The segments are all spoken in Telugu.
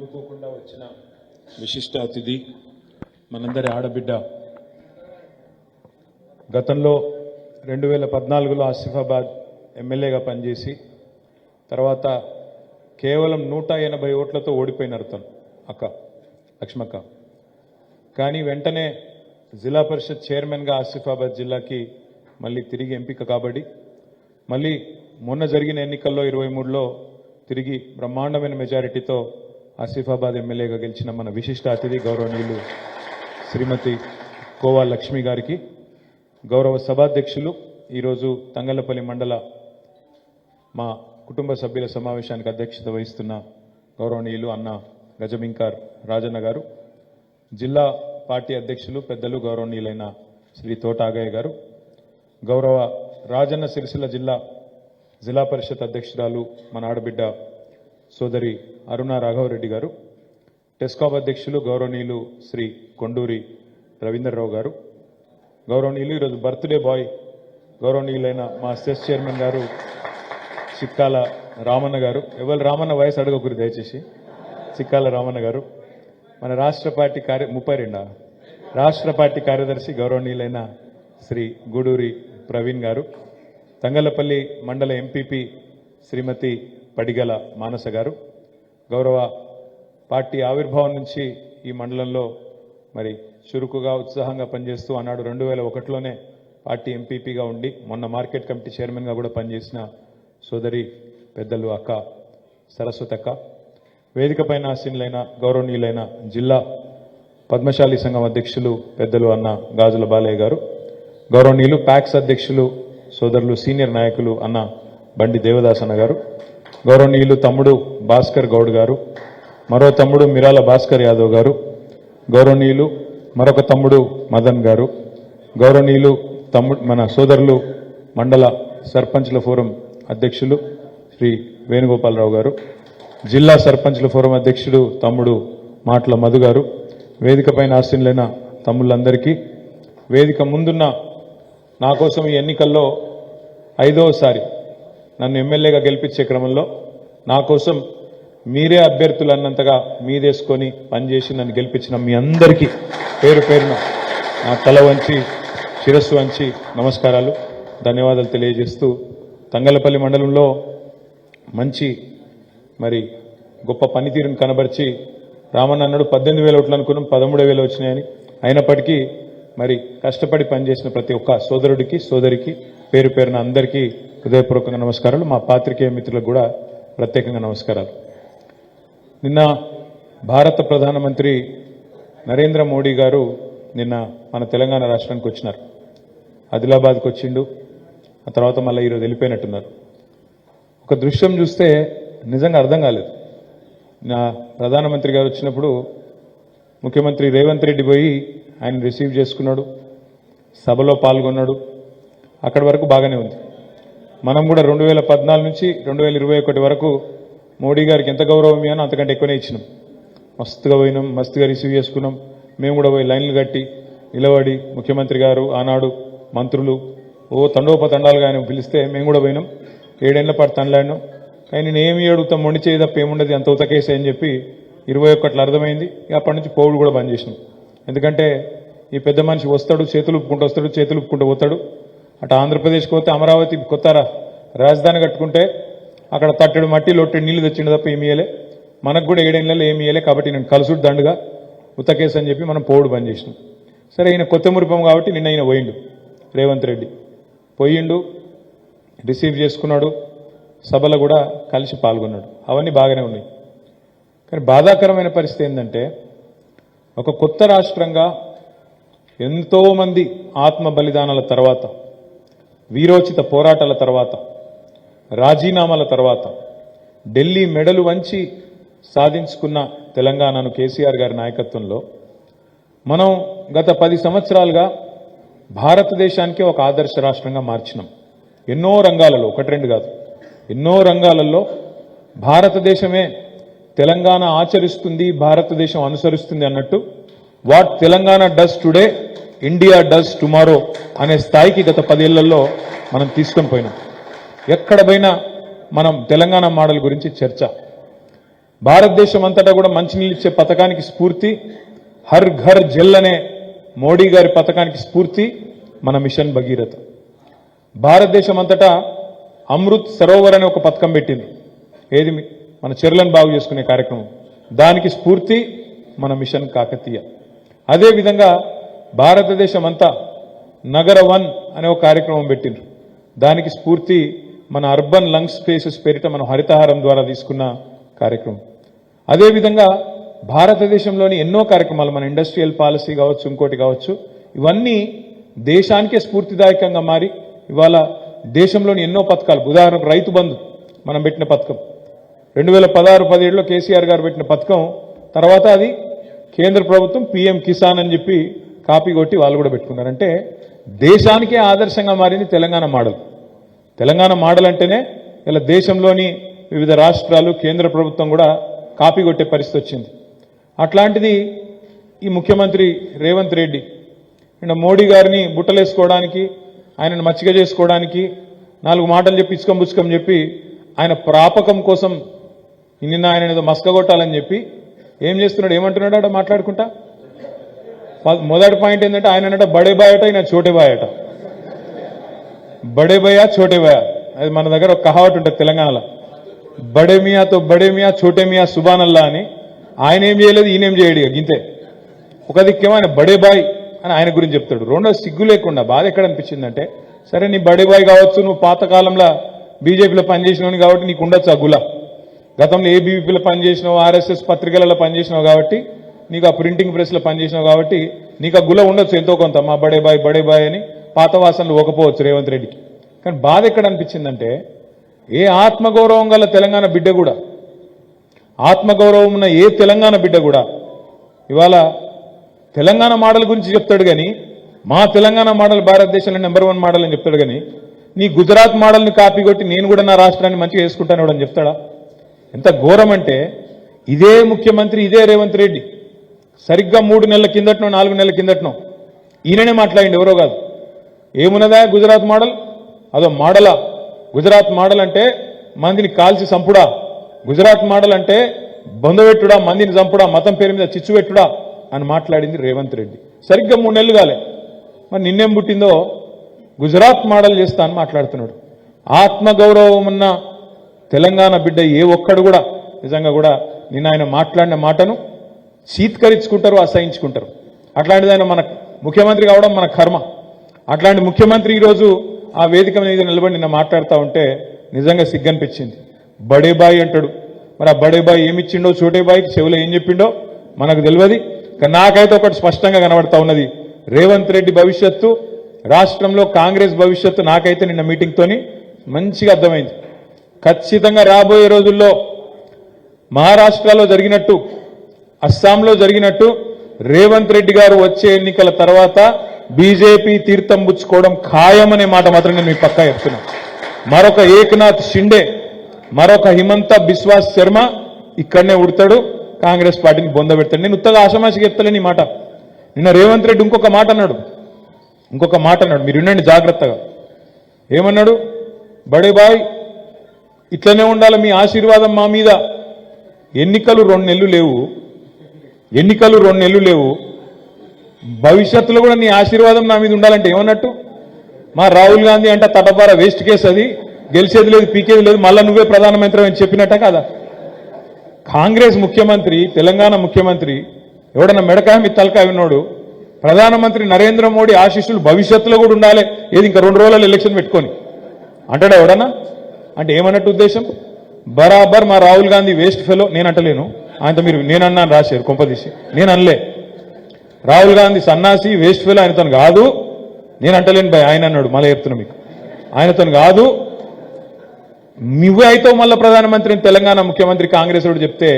అనుకోకుండా వచ్చిన విశిష్ట అతిథి మనందరి ఆడబిడ్డ గతంలో 2014లో ఆసిఫాబాద్ ఎమ్మెల్యేగా పనిచేసి తర్వాత కేవలం 180 ఓట్లతో ఓడిపోయినారు తను అక్క లక్ష్మక్క. కానీ వెంటనే జిల్లా పరిషత్ చైర్మన్గా ఆసిఫాబాద్ జిల్లాకి మళ్ళీ తిరిగి ఎంపిక కాబడి మళ్ళీ మొన్న జరిగిన ఎన్నికల్లో 23లో తిరిగి బ్రహ్మాండమైన మెజారిటీతో ఆసిఫాబాద్ ఎమ్మెల్యేగా గెలిచిన మన విశిష్ట అతిథి గౌరవనీయులు శ్రీమతి కోవా లక్ష్మి గారికి, గౌరవ సభాధ్యక్షులు ఈరోజు తంగళ్లపల్లి మండల మా కుటుంబ సభ్యుల సమావేశానికి అధ్యక్షత వహిస్తున్న గౌరవనీయులు అన్న గజబింకార్ రాజన్న గారు, జిల్లా పార్టీ అధ్యక్షులు పెద్దలు గౌరవనీయులైన శ్రీ తోట ఆగయ్య గారు, గౌరవ రాజన్న సిరిసిల్ల జిల్లా పరిషత్ అధ్యక్షురాలు మన ఆడబిడ్డ సోదరి అరుణ రాఘవరెడ్డి గారు, టెస్కాప్ అధ్యక్షులు గౌరవనీయులు శ్రీ కొండూరి రవీంద్రరావు గారు, గౌరవనీయులు ఈరోజు బర్త్డే బాయ్ గౌరవనీయులైన మా సెస్ చైర్మన్ గారు చిక్కాల రామన్న గారు, ఎవరు రామన్న వయసు అడగకూరి దయచేసి, చిక్కాల రామన్న గారు, మన రాష్ట్ర పార్టీ కార్యదర్శి గౌరవనీయులైన శ్రీ గూడూరి ప్రవీణ్ గారు, తంగళ్లపల్లి మండల ఎంపీపీ శ్రీమతి పడిగల మానస గారు, గౌరవ పార్టీ ఆవిర్భావం నుంచి ఈ మండలంలో మరి చురుకుగా ఉత్సాహంగా పనిచేస్తూ ఆనాడు 2001లోనే పార్టీ ఎంపీపీగా ఉండి మొన్న మార్కెట్ కమిటీ చైర్మన్గా కూడా పనిచేసిన సోదరి పెద్దలు అక్క సరస్వతి అక్క, వేదిక పైన ఆసీనులైన గౌరవనీయులైన జిల్లా పద్మశాలి సంఘం అధ్యక్షులు పెద్దలు అన్న గాజుల బాలయ్య గారు, గౌరవనీయులు ప్యాక్స్ అధ్యక్షులు సోదరులు సీనియర్ నాయకులు అన్న బండి దేవదాసన్న గారు, గౌరవనీయులు తమ్ముడు భాస్కర్ గౌడ్ గారు, మరో తమ్ముడు మిరాల భాస్కర్ యాదవ్ గారు, గౌరవనీయులు మరొక తమ్ముడు మదన్ గారు, గౌరవనీయులు మన సోదరులు మండల సర్పంచ్ల ఫోరం అధ్యక్షులు శ్రీ వేణుగోపాలరావు గారు, జిల్లా సర్పంచ్ల ఫోరం అధ్యక్షుడు తమ్ముడు మాటల మధు గారు, వేదిక పైన ఆసీనులైన తమ్ముళ్ళందరికీ, వేదిక ముందున్న నా కోసం ఈ ఎన్నికల్లో 5వసారి నన్ను ఎమ్మెల్యేగా గెలిపించే క్రమంలో నా కోసం మీరే అభ్యర్థులు అన్నంతగా మీదేసుకొని పనిచేసి నన్ను గెలిపించిన మీ అందరికీ పేరు పేరున నా తల వంచి శిరస్సు వంచి నమస్కారాలు ధన్యవాదాలు తెలియజేస్తూ, తంగళ్లపల్లి మండలంలో మంచి మరి గొప్ప పనితీరును కనబరిచి రామన్న అన్నాడు 18,000 ఓట్లు అనుకున్నాం 13,000 వచ్చినాయని, అయినప్పటికీ మరి కష్టపడి పనిచేసిన ప్రతి ఒక్క సోదరుడికి సోదరికి పేరు పేరున అందరికీ హృదయపూర్వకంగా నమస్కారాలు. మా పాత్రికేయ మిత్రులకు కూడా ప్రత్యేకంగా నమస్కారాలు. నిన్న భారత ప్రధానమంత్రి నరేంద్ర మోడీ గారు నిన్న మన తెలంగాణ రాష్ట్రానికి వచ్చినారు. ఆదిలాబాద్కి వచ్చిండు, ఆ తర్వాత మళ్ళీ ఈరోజు వెళ్ళిపోయినట్టున్నారు. ఒక దృశ్యం చూస్తే నిజంగా అర్థం కాలేదు. నా ప్రధానమంత్రి గారు వచ్చినప్పుడు ముఖ్యమంత్రి రేవంత్ రెడ్డి పోయి ఆయన రిసీవ్ చేసుకున్నాడు, సభలో పాల్గొన్నాడు, అక్కడి వరకు బాగానే ఉంది. మనం కూడా 2014 నుంచి 2021 వరకు మోడీ గారికి ఎంత గౌరవం ఇవ్వానో అంతకంటే ఎక్కువనే ఇచ్చినాం. మస్తుగా పోయినాం, మస్తుగా రిసీవ్ చేసుకున్నాం. మేము కూడా పోయి లైన్లు కట్టి నిలబడి ముఖ్యమంత్రి గారు ఆనాడు మంత్రులు తండోపతండాలుగా ఆయన పిలిస్తే మేము కూడా పోయినాం. 7 ఏళ్ల పాటు తండ్లాడినాం. కానీ నేను ఏమి అడుగుతాం, మొండి చేయి తప్ప ఏముండదు, అంత ఉతకేసే అని చెప్పి 21లో అర్థమైంది. అప్పటి నుంచి పోవుడు కూడా బంద్ చేసినాం. ఎందుకంటే ఈ పెద్ద మనిషి వస్తాడు, చేతులు ఉప్పుకుంటూ వస్తాడు, చేతులు ఉప్పుకుంటూ పోతాడు. అటు ఆంధ్రప్రదేశ్కి పోతే అమరావతి కొత్త రాజధాని కట్టుకుంటే అక్కడ తట్టెడు మట్టి లొట్టెడు నీళ్లు తెచ్చిండు తప్ప ఏమి ఇయ్యలే. మనకు కూడా 7 ఏళ్లలో ఏమి ఇయ్యలే. కాబట్టి నేను కలుసుడు దండుగా ఉతకేసి అని చెప్పి మనం పోవుడు బంద్ చేసినాం. సరే, ఈయన కొత్త మురిపం కాబట్టి నిన్న ఈయన పోయిండు, రేవంత్ రెడ్డి పోయిండు, రిసీవ్ చేసుకున్నాడు, సభలో కూడా కలిసి పాల్గొన్నాడు. అవన్నీ బాగానే ఉన్నాయి. కానీ బాధాకరమైన పరిస్థితి ఏంటంటే ఒక కొత్త రాష్ట్రంగా ఎంతోమంది ఆత్మ బలిదానాల తర్వాత, వీరోచిత పోరాటాల తర్వాత, రాజీనామాల తర్వాత ఢిల్లీ మెడలు వంచి సాధించుకున్న తెలంగాణను కేసీఆర్ గారి నాయకత్వంలో మనం గత 10 సంవత్సరాలుగా భారతదేశానికి ఒక ఆదర్శ రాష్ట్రంగా మార్చినాం. ఎన్నో రంగాలలో, 1-2 కాదు, ఎన్నో రంగాలలో భారతదేశమే తెలంగాణ ఆచరిస్తుంది, భారతదేశం అనుసరిస్తుంది అన్నట్టు what Telangana does today India does tomorrow అనే స్థాయికి గత 10 ఏళ్లలో మనం తీసుకొని పోయినాం. ఎక్కడ పోయినా మనం తెలంగాణ మోడల్ గురించి చర్చ. భారతదేశం అంతటా కూడా మంచినీళ్ళు ఇచ్చే పథకానికి స్ఫూర్తి హర్ ఘర్ జల్ అనే మోడీ గారి పథకానికి స్ఫూర్తి మన మిషన్ భగీరథ. భారతదేశం అంతటా అమృత్ సరోవర్ అనే ఒక పథకం పెట్టింది. ఏది మన చెరువులను బాగు చేసుకునే కార్యక్రమం. దానికి స్ఫూర్తి మన మిషన్ కాకతీయ. అదేవిధంగా భారతదేశం అంతా నగర వన్ అనే ఒక కార్యక్రమం పెట్టిండ్రు. దానికి స్ఫూర్తి మన అర్బన్ లంగ్స్ స్పేసెస్ పేరిట మనం హరితహారం ద్వారా తీసుకున్న కార్యక్రమం. అదేవిధంగా భారతదేశంలోని ఎన్నో కార్యక్రమాలు మన ఇండస్ట్రియల్ పాలసీ కావచ్చు, ఇంకోటి కావచ్చు, ఇవన్నీ దేశానికే స్ఫూర్తిదాయకంగా మారి ఇవాళ దేశంలోని ఎన్నో పథకాలు, ఉదాహరణకు రైతు బంధు మనం పెట్టిన పథకం 2016-17లో కేసీఆర్ గారు పెట్టిన పథకం, తర్వాత అది కేంద్ర ప్రభుత్వం పీఎం కిసాన్ అని చెప్పి కాపీ కొట్టి వాళ్ళు కూడా పెట్టుకున్నారు. అంటే దేశానికే ఆదర్శంగా మారింది తెలంగాణ మోడల్. తెలంగాణ మోడల్ అంటేనే ఇలా దేశంలోని వివిధ రాష్ట్రాలు, కేంద్ర ప్రభుత్వం కూడా కాపీ కొట్టే పరిస్థితి వచ్చింది. అట్లాంటిది ఈ ముఖ్యమంత్రి రేవంత్ రెడ్డి మోడీ గారిని బుట్టలేసుకోవడానికి, ఆయనను మచ్చిక చేసుకోవడానికి 4 మాటలు చెప్పి ఇచ్చుకం చెప్పి ఆయన ప్రాపకం కోసం నిన్న ఆయన ఏదో మస్కగొట్టాలని చెప్పి ఏం చేస్తున్నాడు, ఏమంటున్నాడు అట మాట్లాడుకుంటా. మొదటి పాయింట్ ఏంటంటే ఆయన అన్నట బడే బాయ్ అట, ఈయన చోటే బాయ్ అట. బడే భయ్యా చోటే భయ్యా, అది మన దగ్గర ఒక కహావట్ ఉంటుంది తెలంగాణలో. బడే మియాతో బడే మియా, చోటే మియా సుబానల్లా అని. ఆయన ఏం చేయలేదు, ఈయనేం చేయడు. గింతే ఒక దిక్కేమో ఆయన బడే బాయ్ అని ఆయన గురించి చెప్తాడు. రెండో సిగ్గు లేకుండా బాధ ఎక్కడ అనిపించిందంటే, సరే నీ బడే బాయ్ కావచ్చు, నువ్వు పాతకాలంలో బీజేపీలో పనిచేసినవని కాబట్టి నీకు ఉండొచ్చు ఆ గుల. గతంలో ఏబీవీపీలో పనిచేసినావు, ఆర్ఎస్ఎస్ పత్రికలలో పనిచేసినావు కాబట్టి, నీకు ఆ ప్రింటింగ్ ప్రెస్లో పనిచేసినావు కాబట్టి నీకు ఆ గుల ఉండొచ్చు ఎంతో కొంత. మా బడే బాయ్ అని పాత వాసనలు ఒకపోవచ్చు రేవంత్ రెడ్డికి. కానీ బాధ ఎక్కడ అనిపించిందంటే, ఏ ఆత్మగౌరవం గల తెలంగాణ బిడ్డ కూడా, ఆత్మగౌరవం ఉన్న ఏ తెలంగాణ బిడ్డ కూడా ఇవాళ తెలంగాణ మోడల్ గురించి చెప్తాడు కానీ, మా తెలంగాణ మోడల్ భారతదేశంలో నెంబర్ 1 మోడల్ అని చెప్తాడు కానీ, నీ గుజరాత్ మోడల్ని కాపీ కొట్టి నేను కూడా నా రాష్ట్రాన్ని మంచిగా వేసుకుంటాను అని చెప్తాడా? ఎంత ఘోరం అంటే, ఇదే ముఖ్యమంత్రి, ఇదే రేవంత్ రెడ్డి సరిగ్గా 3 నెలల కిందటనో 4 నెలల కిందటనో ఈయననే మాట్లాడింది, ఎవరో కాదు. ఏమున్నదా గుజరాత్ మోడల్? అదో మోడలా? గుజరాత్ మోడల్ అంటే మందిని కాల్చి చంపుడా? గుజరాత్ మోడల్ అంటే బొందబెట్టుడా, మందిని చంపుడా, మతం పేరు మీద చిచ్చు పెట్టుడా అని మాట్లాడింది రేవంత్ రెడ్డి. సరిగ్గా 3 నెలలు కాలే, మరి నిన్నేం పుట్టిందో గుజరాత్ మోడల్ చేస్తా అని మాట్లాడుతున్నాడు. ఆత్మగౌరవం ఉన్న తెలంగాణ బిడ్డ ఏ ఒక్కడు కూడా నిజంగా కూడా నిన్న ఆయన మాట్లాడిన మాటను చీత్కరించుకుంటారు, అసహించుకుంటారు. అట్లాంటిది ఆయన మన ముఖ్యమంత్రి కావడం మన కర్మ. అట్లాంటి ముఖ్యమంత్రి ఈరోజు ఆ వేదిక మీద నిలబడి నిన్న మాట్లాడుతూ ఉంటే నిజంగా సిగ్గనిపించింది. బడే బాయ్ అంటాడు. మరి ఆ బడే బాయ్ ఏమిచ్చిండో చోటే బాయ్కి చెవులో ఏం చెప్పిండో మనకు తెలియదు. కానీ నాకైతే ఒకటి స్పష్టంగా కనబడతా ఉన్నది, రేవంత్ రెడ్డి భవిష్యత్తు, రాష్ట్రంలో కాంగ్రెస్ భవిష్యత్తు నాకైతే నిన్న మీటింగ్తోని మంచిగా అర్థమైంది. ఖచ్చితంగా రాబోయే రోజుల్లో మహారాష్ట్రలో జరిగినట్టు, అస్సాంలో జరిగినట్టు రేవంత్ రెడ్డి గారు వచ్చే ఎన్నికల తర్వాత బీజేపీ తీర్థం పుచ్చుకోవడం ఖాయమనే మాట మాత్రం నేను మీకు పక్కా చెప్తున్నా. మరొక ఏక్నాథ్ షిండే, మరొక హిమంత బిశ్వాస్ శర్మ ఇక్కడనే ఉడతాడు, కాంగ్రెస్ పార్టీని బొందబెడతాడు. నేను ఉత్తగా ఆషమాషికి చెప్తలేని ఈ మాట. నిన్న రేవంత్ రెడ్డి ఇంకొక మాట అన్నాడు, మీరు వినండి జాగ్రత్తగా. ఏమన్నాడు? బడే బాయ్ ఇట్లనే ఉండాలి, మీ ఆశీర్వాదం మా మీద. ఎన్నికలు 2 నెలలు లేవు, భవిష్యత్తులో కూడా నీ ఆశీర్వాదం నా మీద ఉండాలంటే ఏమన్నట్టు? మా రాహుల్ గాంధీ అంటే తటపార వేస్ట్ కేసు, అది గెలిచేది లేదు, పీకేది లేదు, మళ్ళా నువ్వే ప్రధానమంత్రి అని చెప్పినట్ట కదా. కాంగ్రెస్ ముఖ్యమంత్రి, తెలంగాణ ముఖ్యమంత్రి ఎవడన్నా మెడకాయ మీ తలకాయ ఉన్నాడు, ప్రధానమంత్రి నరేంద్ర మోడీ ఆశీస్సులు భవిష్యత్తులో కూడా ఉండాలి, ఏది ఇంకా 2 రోజులలో ఎలక్షన్ పెట్టుకొని అంటాడా ఎవడన్నా? అంటే ఏమన్నట్టు ఉద్దేశం? బరాబర్ మా రాహుల్ గాంధీ వేస్ట్ ఫెలో. నేను అంటలేను, ఆయనతో మీరు నేనన్నాను రాశారు కొంపదీసి, నేను అనలే. రాహుల్ గాంధీ సన్నాసి వేస్ట్ ఫెలో, ఆయనతో కాదు. నేను అంటలేను భయ్, ఆయన అన్నాడు. మళ్ళీ చెప్తున్నా మీకు, ఆయనతో కాదు. నువ్వే అయితే మళ్ళీ ప్రధానమంత్రిని తెలంగాణ ముఖ్యమంత్రి కాంగ్రెస్ వాడు చెప్తే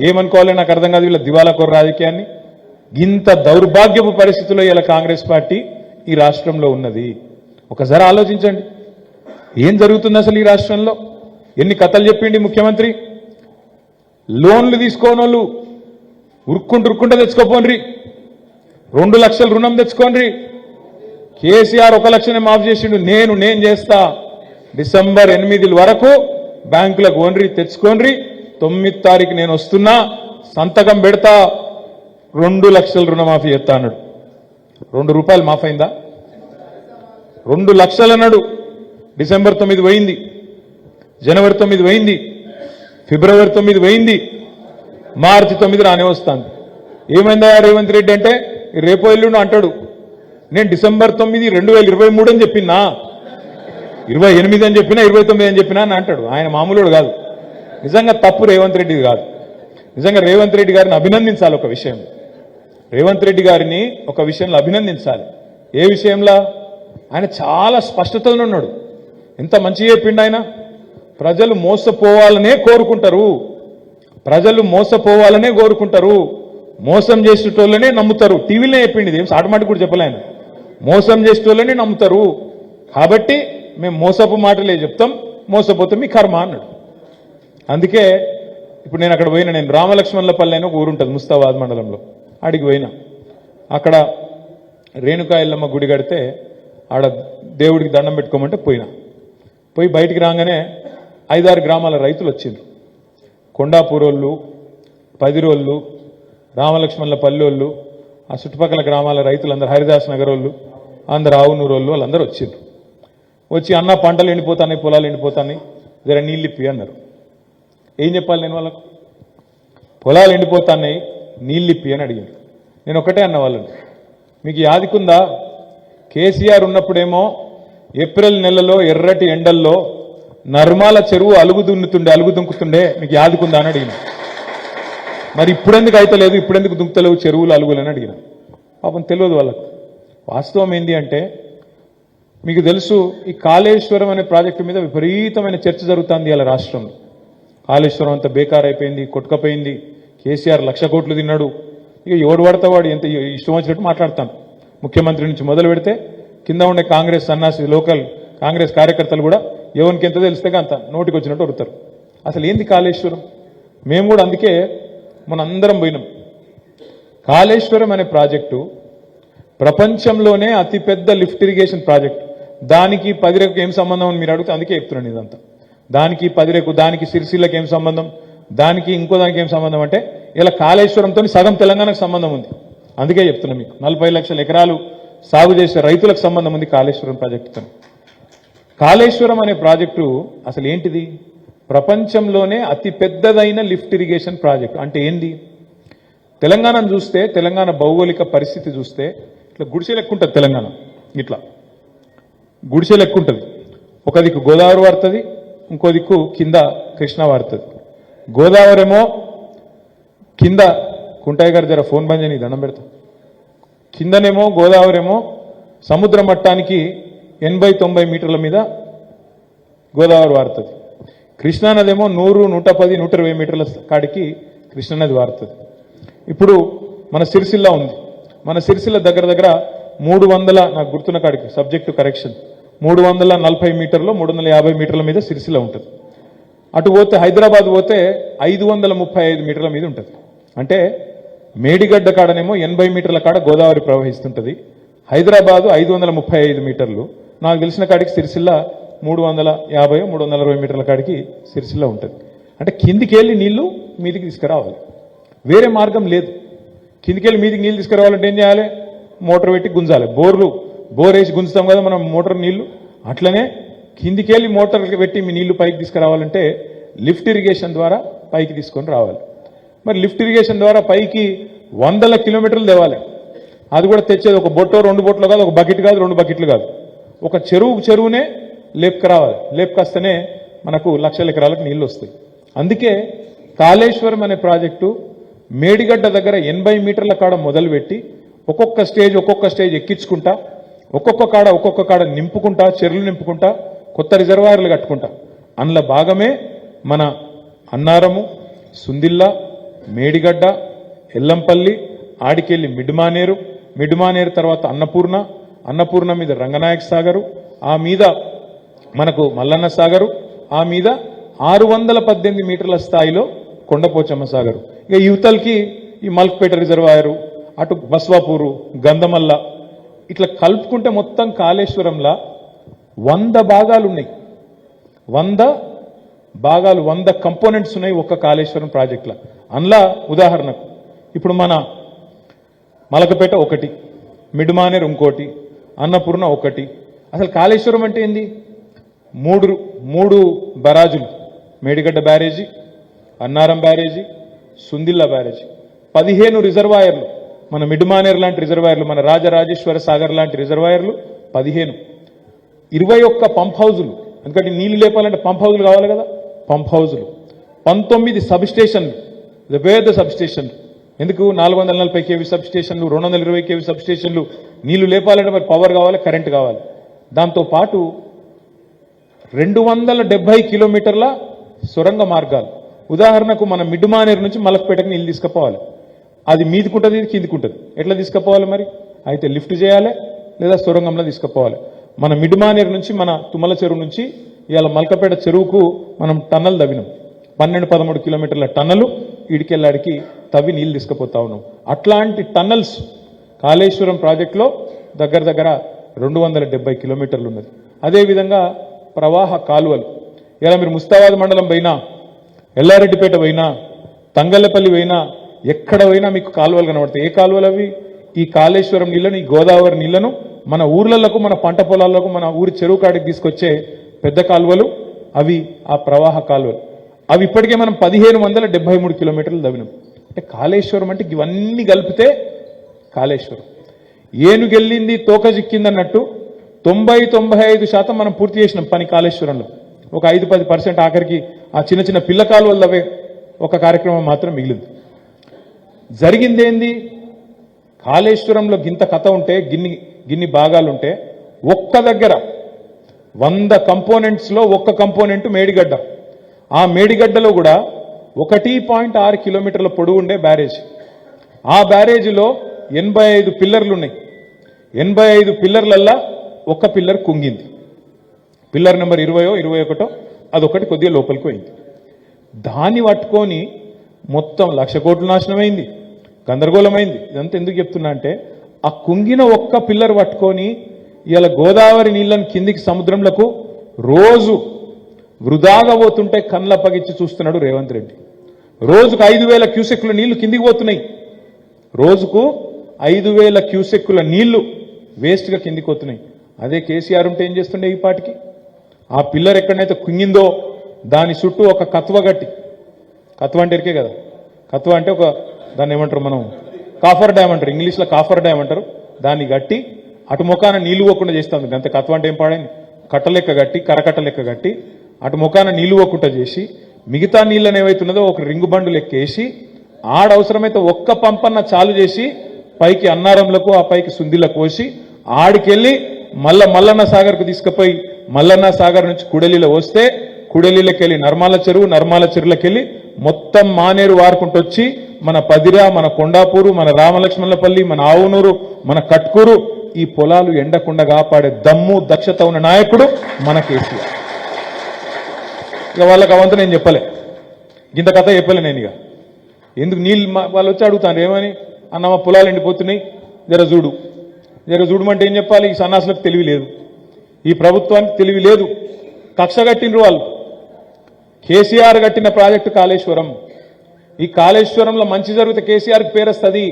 ఏమనుకోవాలి నాకు అర్థం కాదు. వీళ్ళ దివాలా కోర రాజకీయాన్ని, ఇంత దౌర్భాగ్యపు పరిస్థితుల్లో ఇలా కాంగ్రెస్ పార్టీ ఈ రాష్ట్రంలో ఉన్నది. ఒకసారి ఆలోచించండి, ఏం జరుగుతుంది అసలు ఈ రాష్ట్రంలో? ఎన్ని కథలు చెప్పిండి ముఖ్యమంత్రి. లోన్లు తీసుకోనోళ్ళు ఉరుక్కుంటూ తెచ్చుకోపోండ్రి, 2 లక్షల రుణం తెచ్చుకోండి. కేసీఆర్ 1 లక్షనే మాఫ్ చేసిండు. నేను చేస్తా, డిసెంబర్ 8 వరకు బ్యాంకులకు ఓన్రి తెచ్చుకోండి. 9 తారీఖు నేను వస్తున్నా, సంతకం పెడతా, 2 లక్షల రుణమాఫీ చేస్తా అన్నాడు. 2 రూపాయలు మాఫైందా? 2 లక్షలు అన్నాడు. డిసెంబర్ 9 పోయింది, జనవరి 9 పోయింది, ఫిబ్రవరి 9 పోయింది, మార్చి 9 రానే వస్తాను. ఏమైందా రేవంత్ రెడ్డి అంటే రేపో ఎల్లుండి అంటాడు, నేను డిసెంబర్ 9 2023 అని చెప్పినా, 28 అని చెప్పినా, 29 అని చెప్పినా అని అంటాడు. ఆయన మామూలుడు కాదు. నిజంగా తప్పు రేవంత్ రెడ్డిది కాదు. నిజంగా రేవంత్ రెడ్డి గారిని అభినందించాలి. ఒక విషయం రేవంత్ రెడ్డి గారిని ఒక విషయంలో అభినందించాలి. ఏ విషయంలో? ఆయన చాలా స్పష్టతలో ఉన్నాడు. ఎంత మంచి చెప్పిండు ఆయన. ప్రజలు మోసపోవాలనే కోరుకుంటారు, ప్రజలు మోసపోవాలనే కోరుకుంటారు, మోసం చేసేటోళ్ళనే నమ్ముతారు. టీవీలో చెప్పిండి, ఇదేం సాటమాటి కూడా చెప్పలే ఆయన. మోసం చేసేటోళ్ళనే నమ్ముతారు, కాబట్టి మేము మోసపు మాటలే చెప్తాం, మోసపోతే మీ కర్మ అన్నాడు. అందుకే ఇప్పుడు నేను అక్కడ పోయినా, నేను రామలక్ష్మణులపల్లి అని ఒక ఊరు ఉంటుంది ముస్తాబాద్ మండలంలో, ఆడికి పోయినా. అక్కడ రేణుకా ఎల్లమ్మ గుడి కడితే ఆడ దేవుడికి దండం పెట్టుకోమంటే పోయినా. పోయి బయటికి రాగానే 5-6 గ్రామాల రైతులు వచ్చిండ్రు. కొండాపూరోళ్ళు, పదిరోళ్ళు, రామలక్ష్మణుల పల్లెళ్ళు, ఆ చుట్టుపక్కల గ్రామాల రైతులందరూ, హరిదాస్ నగర్ వాళ్ళు, అందరు ఆవునూరు వాళ్ళు, వాళ్ళందరూ వచ్చిండ్రు. వచ్చి అన్న పంటలు ఎండిపోతాయి, పొలాలు ఎండిపోతాయి, జర నీళ్ళు ఇప్పి అన్నారు. ఏం చెప్పాలి నేను వాళ్ళకు? పొలాలు ఎండిపోతాయి, నీళ్ళు ఇప్పి అని అడిగారు. నేను ఒకటే అన్న వాళ్ళని, మీకు యాదికుందా కేసీఆర్ ఉన్నప్పుడేమో ఏప్రిల్ నెలలో ఎర్రటి ఎండల్లో నర్మాల చెరువు అలుగు దుంకుతుండే, మీకు యాదుకుందా అని అడిగిన. మరి ఇప్పుడెందుకు అయితలేదు, ఇప్పుడెందుకు దుంకుతలేవు చెరువులు అలుగులని అడిగిన. పాపం తెలియదు వాళ్ళకు. వాస్తవం ఏంటి అంటే, మీకు తెలుసు ఈ కాళేశ్వరం అనే ప్రాజెక్టు మీద విపరీతమైన చర్చ జరుగుతుంది ఇలా రాష్ట్రంలో. కాళేశ్వరం అంతా బేకార్ అయిపోయింది, కొట్టుకపోయింది, కేసీఆర్ 1,00,000 కోట్లు తిన్నాడు. ఇక ఎవడు పడతా వాడు ఎంత ఇష్టం వచ్చినట్టు మాట్లాడతాను. ముఖ్యమంత్రి నుంచి మొదలు పెడితే కింద ఉండే కాంగ్రెస్ సన్నాసి లోకల్ కాంగ్రెస్ కార్యకర్తలు కూడా ఎవరికి ఎంత తెలిస్తే అంత నోటికి వచ్చినట్టు వరుతారు. అసలు ఏంది కాళేశ్వరం? మేము కూడా అందుకే మనందరం పోయినాం. కాళేశ్వరం అనే ప్రాజెక్టు ప్రపంచంలోనే అతిపెద్ద లిఫ్ట్ ఇరిగేషన్ ప్రాజెక్టు. దానికి 10 రేకు ఏం సంబంధం అని మీరు అడిగితే అందుకే చెప్తున్నాను ఇదంతా. దానికి 10 రేకు, దానికి సిరిసిల్లకి ఏం సంబంధం, దానికి ఇంకో దానికి ఏం సంబంధం అంటే ఇలా కాళేశ్వరంతో సగం తెలంగాణకు సంబంధం ఉంది. అందుకే చెప్తున్నా మీకు 40 లక్షల ఎకరాలు సాగు చేసే రైతులకు సంబంధం ఉంది కాళేశ్వరం ప్రాజెక్టుతో. కాళేశ్వరం అనే ప్రాజెక్టు అసలు ఏంటిది? ప్రపంచంలోనే అతి పెద్దదైన లిఫ్ట్ ఇరిగేషన్ ప్రాజెక్టు. అంటే ఏంది? తెలంగాణను చూస్తే, తెలంగాణ భౌగోళిక పరిస్థితి చూస్తే ఇట్లా గుడిసె లెక్క ఉంటుంది తెలంగాణ. ఇట్లా గుడిసె లెక్క ఉంటుంది. ఒక దిక్కు గోదావరి వారుతుంది, ఇంకో దిక్కు కింద కృష్ణ వారుతుంది. గోదావరి ఏమో కింద, కుంటయ్య గారు జర ఫోన్ బంద్ చేయని దండం పెడతా. కిందనేమో గోదావరి ఏమో సముద్ర మట్టానికి 80-90 మీటర్ల మీద గోదావరి వారుతుంది. కృష్ణానదేమో 100, 110, 120 మీటర్ల కాడికి కృష్ణానది వారుతుంది. ఇప్పుడు మన సిరిసిల్ల ఉంది. మన సిరిసిల్ల దగ్గర 300, నాకు గుర్తున్న కాడికి, సబ్జెక్టు కరెక్షన్, 340 మీటర్లు, 350 మీటర్ల మీద సిరిసిల్ల ఉంటుంది. అటు పోతే హైదరాబాద్ పోతే 535 మీటర్ల మీద ఉంటుంది. అంటే మేడిగడ్డ కాడనేమో 80 మీటర్ల కాడ గోదావరి ప్రవహిస్తుంటుంది. హైదరాబాదు 535 మీటర్లు. నాకు తెలిసిన కాడికి సిరిసిల్ల 350, 360 మీటర్ల కాడికి సిరిసిల్ల ఉంటుంది. అంటే కిందికి వెళ్ళి నీళ్లు మీదికి తీసుకురావాలి, వేరే మార్గం లేదు. కిందికి వెళ్ళి మీదికి నీళ్ళు తీసుకురావాలంటే ఏం చేయాలి? మోటార్ పెట్టి గుంజాలి. బోర్ వేసి గుంజుతాం కదా మనం మోటార్ నీళ్లు, అట్లనే కిందికి వెళ్ళి మోటార్ పెట్టి మీ నీళ్లు పైకి తీసుకురావాలంటే లిఫ్ట్ ఇరిగేషన్ ద్వారా పైకి తీసుకొని రావాలి. మరి లిఫ్ట్ ఇరిగేషన్ ద్వారా పైకి 100 కిలోమీటర్లు తేవాలి. అది కూడా తెచ్చేది ఒక బొట్టో 2 బొట్లు కాదు, ఒక బకెట్ కాదు, 2 బకెట్లు కాదు, ఒక చెరువునే లేపుకురావాలి. లేపుకొస్తేనే మనకు లక్షల ఎకరాలకు నీళ్లు వస్తాయి. అందుకే కాళేశ్వరం అనే ప్రాజెక్టు మేడిగడ్డ దగ్గర 80 మీటర్ల కాడ మొదలుపెట్టి ఒక్కొక్క స్టేజ్ ఎక్కించుకుంటా, ఒక్కొక్క కాడ నింపుకుంటా, చెరువులు నింపుకుంటా, కొత్త రిజర్వాయర్లు కట్టుకుంటా. అందులో భాగమే మన అన్నారము, సుందిల్ల, మేడిగడ్డ, ఎల్లంపల్లి, ఆడికెళ్ళి మిడ్మానేరు తర్వాత అన్నపూర్ణ మీద రంగనాయక సాగరు, ఆ మీద మనకు మల్లన్న సాగరు, ఆ మీద 618 మీటర్ల స్థాయిలో కొండపోచమ్మ సాగరు. ఇక యువతలకి ఈ మల్క్పేట రిజర్వాయరు, అటు బస్వాపూరు, గంధమల్ల, ఇట్లా కలుపుకుంటే మొత్తం కాళేశ్వరంలో 100 భాగాలు ఉన్నాయి. 100 భాగాలు 100 కంపోనెంట్స్ ఉన్నాయి ఒక్క కాళేశ్వరం ప్రాజెక్టులో. అందులో ఉదాహరణకు ఇప్పుడు మన మలకపేట ఒకటి, మిడ్మానేర్ ఇంకోటి, అన్నపూర్ణ ఒకటి. అసలు కాళేశ్వరం అంటే ఏంది? మూడు బరాజులు, మేడిగడ్డ బ్యారేజీ, అన్నారం బ్యారేజీ, సుందిల్ల బ్యారేజీ, 15 రిజర్వాయర్లు, మన మిడ్మానేర్ లాంటి రిజర్వాయర్లు, మన రాజరాజేశ్వర సాగర్ లాంటి రిజర్వాయర్లు 15, 21 పంప్ హౌజులు, ఎందుకంటే నీళ్లు లేపాలంటే పంప్ హౌజులు కావాలి కదా, పంప్ హౌజులు, 19 సబ్ స్టేషన్లు, పెద్ద సబ్ స్టేషన్లు. ఎందుకు? 440 కేవీ సబ్ స్టేషన్లు, 220 కేవీ సబ్ స్టేషన్లు. నీళ్లు లేపాలంటే మరి పవర్ కావాలి, కరెంట్ కావాలి. దాంతోపాటు 270 కిలోమీటర్ల సొరంగ మార్గాలు. ఉదాహరణకు మన మిడ్మానేర్ నుంచి మలక్పేటకు నీళ్ళు తీసుకుపోవాలి. అది మీదికుంటుంది, ఇది కిందికుంటుంది. ఎట్లా తీసుకుపోవాలి మరి? అయితే లిఫ్ట్ చేయాలి లేదా సొరంగంలో తీసుకుపోవాలి. మన మిడ్మానేర్ నుంచి మన తుమ్మల చెరువు నుంచి ఇవాళ మలకపేట చెరువుకు మనం టన్నల్ తవ్వినాం. 12-13 కిలోమీటర్ల టన్నలు ఇడికెళ్ళాడికి తవ్వి నీళ్లు తీసుకుపోతా ఉన్నాం. అట్లాంటి టన్నల్స్ కాళేశ్వరం ప్రాజెక్టులో దగ్గర 270 కిలోమీటర్లు ఉన్నది. అదేవిధంగా ప్రవాహ కాలువలు. ఇలా మీరు ముస్తాబాద్ మండలం పోయినా, ఎల్లారెడ్డిపేట పోయినా, తంగళ్లపల్లి పోయినా, ఎక్కడ పోయినా మీకు కాలువలు కనబడతాయి. ఏ కాలువలు అవి? ఈ కాళేశ్వరం నీళ్లను, ఈ గోదావరి నీళ్లను మన ఊర్లకు, మన పంట పొలాలకు, మన ఊరి చెరువు కాడికి తీసుకొచ్చే పెద్ద కాలువలు అవి, ఆ ప్రవాహ కాలువలు. అవి ఇప్పటికే మనం 1573 కిలోమీటర్లు తవ్వినాం. అంటే కాళేశ్వరం అంటే ఇవన్నీ కలిపితే కాళేశ్వరం. ఏనుగెళ్ళింది తోక చిక్కిందన్నట్టు 90-95% మనం పూర్తి చేసినాం పని కాళేశ్వరంలో. ఒక 5-10% ఆఖరికి ఆ చిన్న పిల్ల కాలువలు అవే ఒక కార్యక్రమం మాత్రం మిగిలింది. జరిగిందేంది? కాళేశ్వరంలో గింత కథ ఉంటే, గిన్ని భాగాలుంటే, ఒక్క దగ్గర 100 కంపోనెంట్స్లో ఒక్క కంపోనెంట్ మేడిగడ్డ. ఆ మేడిగడ్డలో కూడా 1.6 కిలోమీటర్ల పొడవు ఉండే బ్యారేజ్. ఆ బ్యారేజీలో 85 పిల్లర్లు ఉన్నాయి. 85 పిల్లర్లల్లా ఒక పిల్లర్ కుంగింది. పిల్లర్ నెంబర్ 20-21 అదొకటి కొద్దిగా లోపలికి పోయింది. దాన్ని పట్టుకొని మొత్తం 1,00,000 కోట్లు నాశనమైంది, గందరగోళమైంది. ఇదంతా ఎందుకు చెప్తున్నా అంటే, ఆ కుంగిన ఒక్క పిల్లర్ పట్టుకొని ఇలా గోదావరి నీళ్లను కిందికి సముద్రంలకు రోజు వృధాగా పోతుంటే కళ్ళ పగిచ్చి చూస్తున్నాడు రేవంత్ రెడ్డి. రోజుకు 5,000 క్యూసెక్కుల నీళ్లు కిందికి పోతున్నాయి. రోజుకు 5,000 క్యూసెక్కుల నీళ్లు వేస్ట్గా కిందికి పోతున్నాయి. అదే కేసీఆర్ ఉంటే ఏం చేస్తుండే ఈ పాటికి? ఆ పిల్లర్ ఎక్కడైతే కుంగిందో దాని చుట్టూ ఒక కత్వ గట్టి, కత్వ అంటే ఎరికే కదా, కత్వ అంటే ఒక దాన్ని ఏమంటారు మనం, కాఫర్ డ్యామ్ అంటారు, ఇంగ్లీష్లో కాఫర్ డ్యామ్ అంటారు. దాన్ని గట్టి అటు ముఖాన నీళ్లు పోకుండా చేస్తాం. అంతే కత్వ అంటే ఏం పాడైంది? కట్టలెక్క గట్టి, కరకట్ట లెక్క గట్టి అటు ముఖాన నీళ్లు పోకుండా చేసి, మిగతా నీళ్ళని ఏవైతున్నదో ఒక రింగు బండు లెక్కేసి, ఆడవసరమైతే ఒక్క పంపన్న చాలు చేసి పైకి అన్నారంలకు, ఆ పైకి సుందిలకు పోసి, ఆడికెళ్ళి మల్లన్న సాగర్కు తీసుకుపోయి మల్లన్న సాగర్ నుంచి కుడలిలో వస్తే, కుడలిలోకెళ్ళి నర్మాల చెరువు, నర్మాల చెరువులకెళ్ళి మొత్తం మానేరు వారుకుంటూ వచ్చి మన పదిరా, మన కొండాపూరు, మన రామలక్ష్మణపల్లి, మన ఆవునూరు, మన కట్కూరు, ఈ పొలాలు ఎండకుండా కాపాడే దమ్ము దక్షత ఉన్న నాయకుడు మన కేసీఆర్. ఇక వాళ్ళకి అవంతా నేను చెప్పలే, ఇంత కథ చెప్పలే నేను. ఇక ఎందుకు నీళ్ళు వాళ్ళు వచ్చి అడుగుతాను ఏమని, అన్న మా పొలాలు ఎండిపోతున్నాయి, జర చూడమంటే ఏం చెప్పాలి? ఈ సన్నాసులకు తెలివి లేదు, ఈ ప్రభుత్వానికి తెలివి లేదు. కక్ష కట్టినరు వాళ్ళు. కేసీఆర్ కట్టిన ప్రాజెక్టు కాళేశ్వరం. ఈ కాళేశ్వరంలో మంచి జరిగితే కేసీఆర్కి పేరొస్తుంది.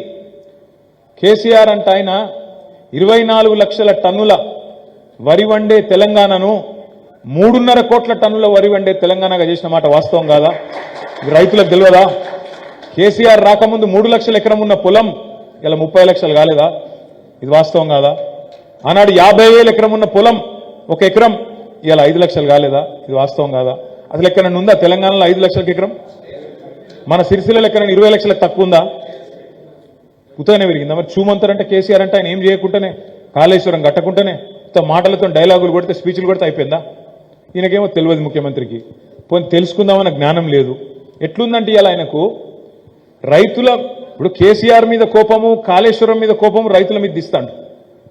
కేసీఆర్ అంటే ఆయన 24 లక్షల టన్నుల వరి వండే తెలంగాణను 3.5 కోట్ల టన్నుల వరి వండే తెలంగాణగా చేసిన మాట వాస్తవం కాదా? ఇది రైతులకు తెలియదా? కేసీఆర్ రాకముందు 3 లక్షల ఎకరం ఉన్న పొలం ఇలా 30 లక్షలు కాలేదా? ఇది వాస్తవం కాదా? ఆనాడు 50,000 ఎకరం ఉన్న పొలం ఒక ఎకరం ఇలా 5 లక్షలు కాలేదా? ఇది వాస్తవం కాదా? అసలు ఎక్కడ ఉందా తెలంగాణలో 5 లక్షలకు ఎకరం? మన సిరిసిల్ల ఎకరం 20 లక్షలకు తక్కువ ఉందా? ఉతనే పెరిగిందా? మరి చూమంతారంటే కేసీఆర్ అంటే ఆయన ఏం చేయకుండానే, కాళేశ్వరం కట్టకుండానే మాటలతో డైలాగులు కొడితే, స్పీచ్లు కొడితే అయిపోయిందా? ఈయనకేమో తెలియదు ముఖ్యమంత్రికి. పోనీ తెలుసుకుందామన్న జ్ఞానం లేదు. ఎట్లుందంటే ఇలా ఆయనకు రైతుల, ఇప్పుడు కేసీఆర్ మీద కోపము, కాళేశ్వరం మీద కోపము రైతుల మీద దిస్తాడు.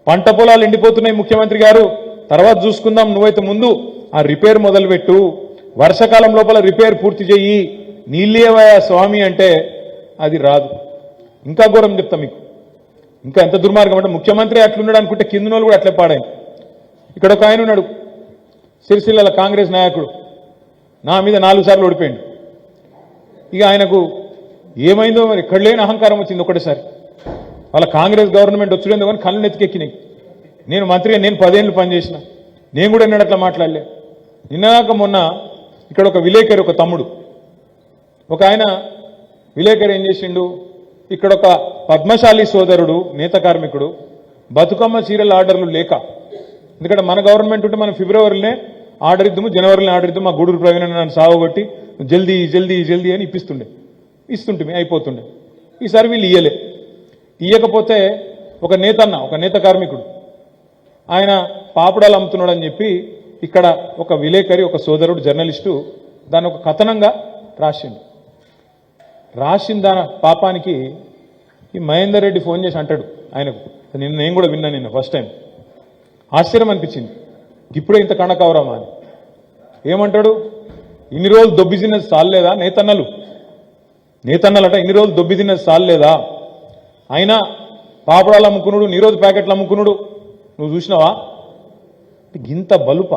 పంట పొలాలు ఎండిపోతున్నాయి ముఖ్యమంత్రి గారు, తర్వాత చూసుకుందాం, నువ్వైతే ముందు ఆ రిపేర్ మొదలుపెట్టు, వర్షాకాలం లోపల రిపేర్ పూర్తి చెయ్యి, నీళ్ళేవయా స్వామి అంటే అది రాదు. ఇంకా ఘోరం చెప్తా మీకు, ఇంకా ఎంత దుర్మార్గం అంటే, ముఖ్యమంత్రి అట్లున్నాడు అనుకుంటే కింద వాళ్ళు కూడా అట్లే పాడాయి. ఇక్కడ ఒక ఆయన ఉన్నాడు సిరిసిల్ల కాంగ్రెస్ నాయకుడు, నా మీద 4 సార్లు ఓడిపోయింది. ఇక ఆయనకు ఏమైందో మరి ఎక్కడ లేని అహంకారం వచ్చింది ఒకటేసారి. వాళ్ళ కాంగ్రెస్ గవర్నమెంట్ వచ్చేందో కానీ కళ్ళు నెత్తికెక్కినాయి. నేను మంత్రిగా నేను 10 ఏళ్ళు పనిచేసిన, నేను కూడా ఎన్నడూ అట్లా మాట్లాడలే. నిన్నగాక మొన్న ఇక్కడ ఒక విలేకరి, ఒక తమ్ముడు, ఒక ఆయన విలేకరి ఏం చేసిండు, ఇక్కడ ఒక పద్మశాలి సోదరుడు నేత కార్మికుడు బతుకమ్మ చీరల ఆర్డర్లు లేక, ఎందుకంటే మన గవర్నమెంట్ ఉంటే మనం ఫిబ్రవరిలోనే ఆర్డర్ ఇద్దాము, జనవరిలో ఆర్డర్ ఇద్దాము, మా గూడూరు ప్రవీణ నన్ను సాగొట్టి జల్దీ జల్దీ జల్దీ అని ఇస్తుంటే అయిపోతుండే. ఈసారి వీళ్ళు ఇయ్యకపోతే ఒక నేత కార్మికుడు ఆయన పాపడాలు అమ్ముతున్నాడు అని చెప్పి ఇక్కడ ఒక విలేకరి, ఒక సోదరుడు జర్నలిస్టు దాన్ని ఒక కథనంగా రాసిన దాని పాపానికి ఈ మహేందర్ రెడ్డి ఫోన్ చేసి అంటాడు ఆయనకు. నేను కూడా విన్నా, నిన్న ఫస్ట్ టైం ఆశ్చర్యం అనిపించింది, ఇప్పుడే ఇంత కణకవరమా అని. ఏమంటాడు, ఇన్ని రోజులు దొబ్బి తిన్నది సాలేదా నేతన్నలు అట, ఇన్ని రోజులు దొబ్బి తిన్నది సాలేదా, అయినా పాపడాలు అమ్ముకున్నాడు, నీరోజు ప్యాకెట్లు అమ్ముకున్నాడు, నువ్వు చూసినావా? గింత బలుప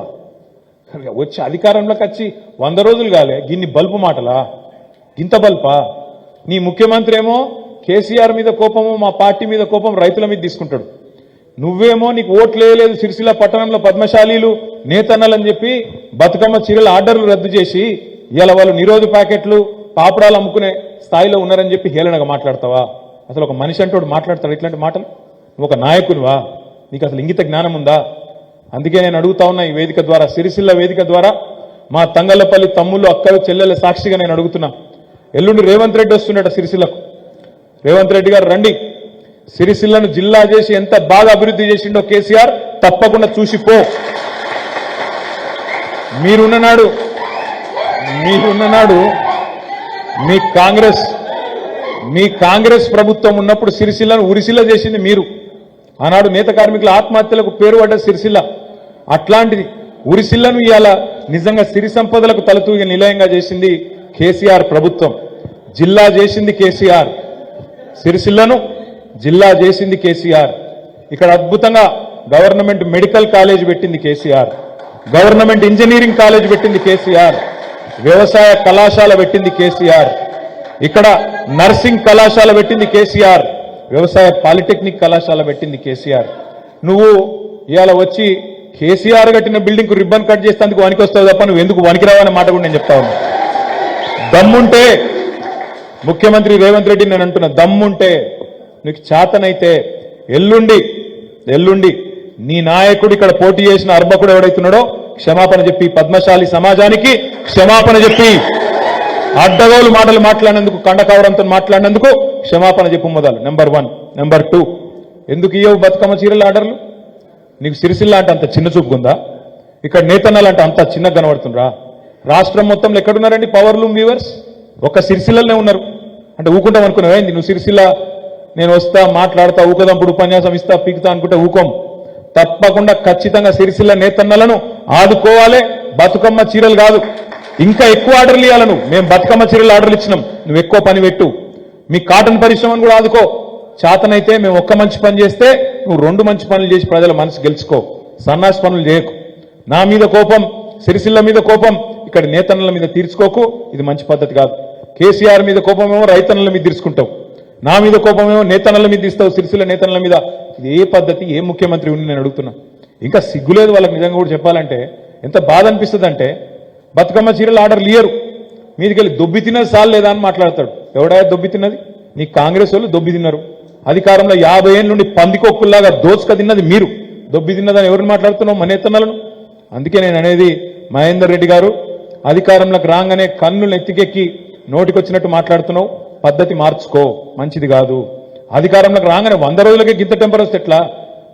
వచ్చి అధికారంలోకి వచ్చి 100 రోజులు కాలే, గిన్ని బల్పు మాటలా, గింత బల్పా? నీ ముఖ్యమంత్రి ఏమో కేసీఆర్ మీద కోపము, మా పార్టీ మీద కోపం రైతుల మీద తీసుకుంటాడు. నువ్వేమో నీకు ఓట్లు వేయలేదు సిరిసిల్ల పట్టణంలో పద్మశాలీలు నేతన్నలని చెప్పి బతుకమ్మ చీరల ఆర్డర్లు రద్దు చేసి ఇలా వాళ్ళు నిరోధ ప్యాకెట్లు పాపడాలు అమ్ముకునే స్థాయిలో ఉన్నారని చెప్పి హేళనగా మాట్లాడతావా? అసలు ఒక మనిషి అంటోడు మాట్లాడతాడు ఇట్లాంటి మాటలు? నువ్వు ఒక నాయకునివా? నీకు అసలు ఇంగిత జ్ఞానం ఉందా? అందుకే నేను అడుగుతా ఉన్నా ఈ వేదిక ద్వారా, సిరిసిల్ల వేదిక ద్వారా మా తంగళ్లపల్లి తమ్ముళ్ళు, అక్కలు, చెల్లెల సాక్షిగా నేను అడుగుతున్నా. ఎల్లుండి రేవంత్ రెడ్డి వస్తుండట సిరిసిల్లకు. రేవంత్ రెడ్డి గారు రండి, సిరిసిల్లను జిల్లా చేసి ఎంత బాగా అభివృద్ధి చేసిండో కేసీఆర్ తప్పకుండా చూసిపో. మీరున్ననాడు మీ కాంగ్రెస్ ప్రభుత్వం ఉన్నప్పుడు సిరిసిల్లను ఉరిసిల్ల చేసింది మీరు. ఆనాడు నేత కార్మికుల ఆత్మహత్యలకు పేరు పడ్డ సిరిసిల్ల. అట్లాంటిది ఉరిసిల్లను ఇవాళ నిజంగా సిరి సంపదలకు తలతూగి నిలయంగా చేసింది కేసీఆర్ ప్రభుత్వం. జిల్లా చేసింది కేసీఆర్, సిరిసిల్లను జిల్లా చేసింది కేసీఆర్. ఇక్కడ అద్భుతంగా గవర్నమెంట్ మెడికల్ కాలేజ్ పెట్టింది కేసీఆర్, గవర్నమెంట్ ఇంజనీరింగ్ కాలేజ్ పెట్టింది కేసీఆర్, వ్యవసాయ కళాశాల పెట్టింది కేసీఆర్, ఇక్కడ నర్సింగ్ కళాశాల పెట్టింది కేసీఆర్, వ్యవసాయ పాలిటెక్నిక్ కళాశాల పెట్టింది కేసీఆర్. నువ్వు ఇవాళ వచ్చి కేసీఆర్ కట్టిన బిల్డింగ్ కు రిబ్బన్ కట్ చేసేందుకు వనికి వస్తావు తప్ప నువ్వు ఎందుకు వనికిరావనే మాట కూడా నేను చెప్తా ఉన్నా. దమ్ముంటే ముఖ్యమంత్రి రేవంత్ రెడ్డి నేను అంటున్నా, దమ్ముంటే నీకు చేతనైతే ఎల్లుండి నీ నాయకుడు ఇక్కడ పోటీ చేసిన అర్భకుడు ఎవడైతున్నాడో క్షమాపణ చెప్పి, పద్మశాలి సమాజానికి క్షమాపణ చెప్పి, అడ్డగోలు మాటలు మాట్లాడినందుకు, కండకావరంతో మాట్లాడినందుకు క్షమాపణ చెప్పు మొదలు. నెంబర్ 1. నెంబర్ 2, ఎందుకు ఇయ్యవు బతుకమ్మ చీరల ఆర్డర్లు? నీకు సిరిసిల్ల అంటే అంత చిన్న చూపుకుందా? ఇక్కడ నేతన్నలంటే అంత చిన్నగా కనబడుతుండ్రా? రాష్ట్రం మొత్తంలో ఎక్కడున్నారండి పవర్ లూమ్ వీవర్స్? ఒక్క సిరిసిల్లనే ఉన్నారు. అంటే ఊకుంటాం అనుకున్నావు ఏంది? నువ్వు సిరిసిల్ల నేను వస్తా, మాట్లాడతా, ఊకదంపుడు ఉపన్యాసం ఇస్తా, పీకుతా అనుకుంటే ఊకోం. తప్పకుండా ఖచ్చితంగా సిరిసిల్ల నేతన్నలను ఆదుకోవాలి. బతుకమ్మ చీరలు కాదు, ఇంకా ఎక్కువ ఆర్డర్లు ఇవ్వాలి. మేము బతుకమ్మ చీరలు ఆర్డర్లు ఇచ్చినాం, నువ్వు ఎక్కువ పని పెట్టు. మీ కాటన్ పరిశ్రమను కూడా ఆదుకో. చేతనైతే మేము ఒక్క మంచి పని చేస్తే నువ్వు 2 మంచి పనులు చేసి ప్రజల మనసు గెలుచుకో. సన్నాసి పనులు చేయకు. నా మీద కోపం, సిరిసిల్ల మీద కోపం ఇక్కడ నేతన్నల మీద తీర్చుకోకు. ఇది మంచి పద్ధతి కాదు. కేసీఆర్ మీద కోపమేమో రైతన్నల మీద తీర్చుకుంటావు, నా మీద కోపమేమో నేతన్నల మీద తీస్తావు, సిరిసిల్ల నేతన్నల మీద. ఇది ఏ పద్ధతి? ఏ ముఖ్యమంత్రి ఉండి నేను అడుగుతున్నా. ఇంకా సిగ్గులేదు వాళ్ళకి నిజంగా కూడా చెప్పాలంటే. ఎంత బాధ అనిపిస్తుంది అంటే, బతుకమ్మ చీరలు ఆర్డర్లు ఇయ్యరు, మీదికెళ్ళి దొబ్బి తిన్నది సాల్ లేదా అని మాట్లాడతాడు. ఎవడా దొబ్బి తిన్నది? నీ కాంగ్రెస్ వాళ్ళు దొబ్బి తిన్నారు. అధికారంలో 50 ఏళ్ళ నుండి పందికొక్కుల్లాగా దోచుక తిన్నది మీరు. దొబ్బి తిన్నదని ఎవరిని మాట్లాడుతున్నావు? మన నేతన్నలను. అందుకే నేను అనేది, మహేందర్ రెడ్డి గారు అధికారంలోకి రాగానే కన్నులు ఎత్తికెక్కి నోటికొచ్చినట్టు మాట్లాడుతున్నావు. పద్ధతి మార్చుకో, మంచిది కాదు. అధికారంలోకి రాగానే 100 రోజులకే గింత టెంపర్ వస్తే ఎట్లా?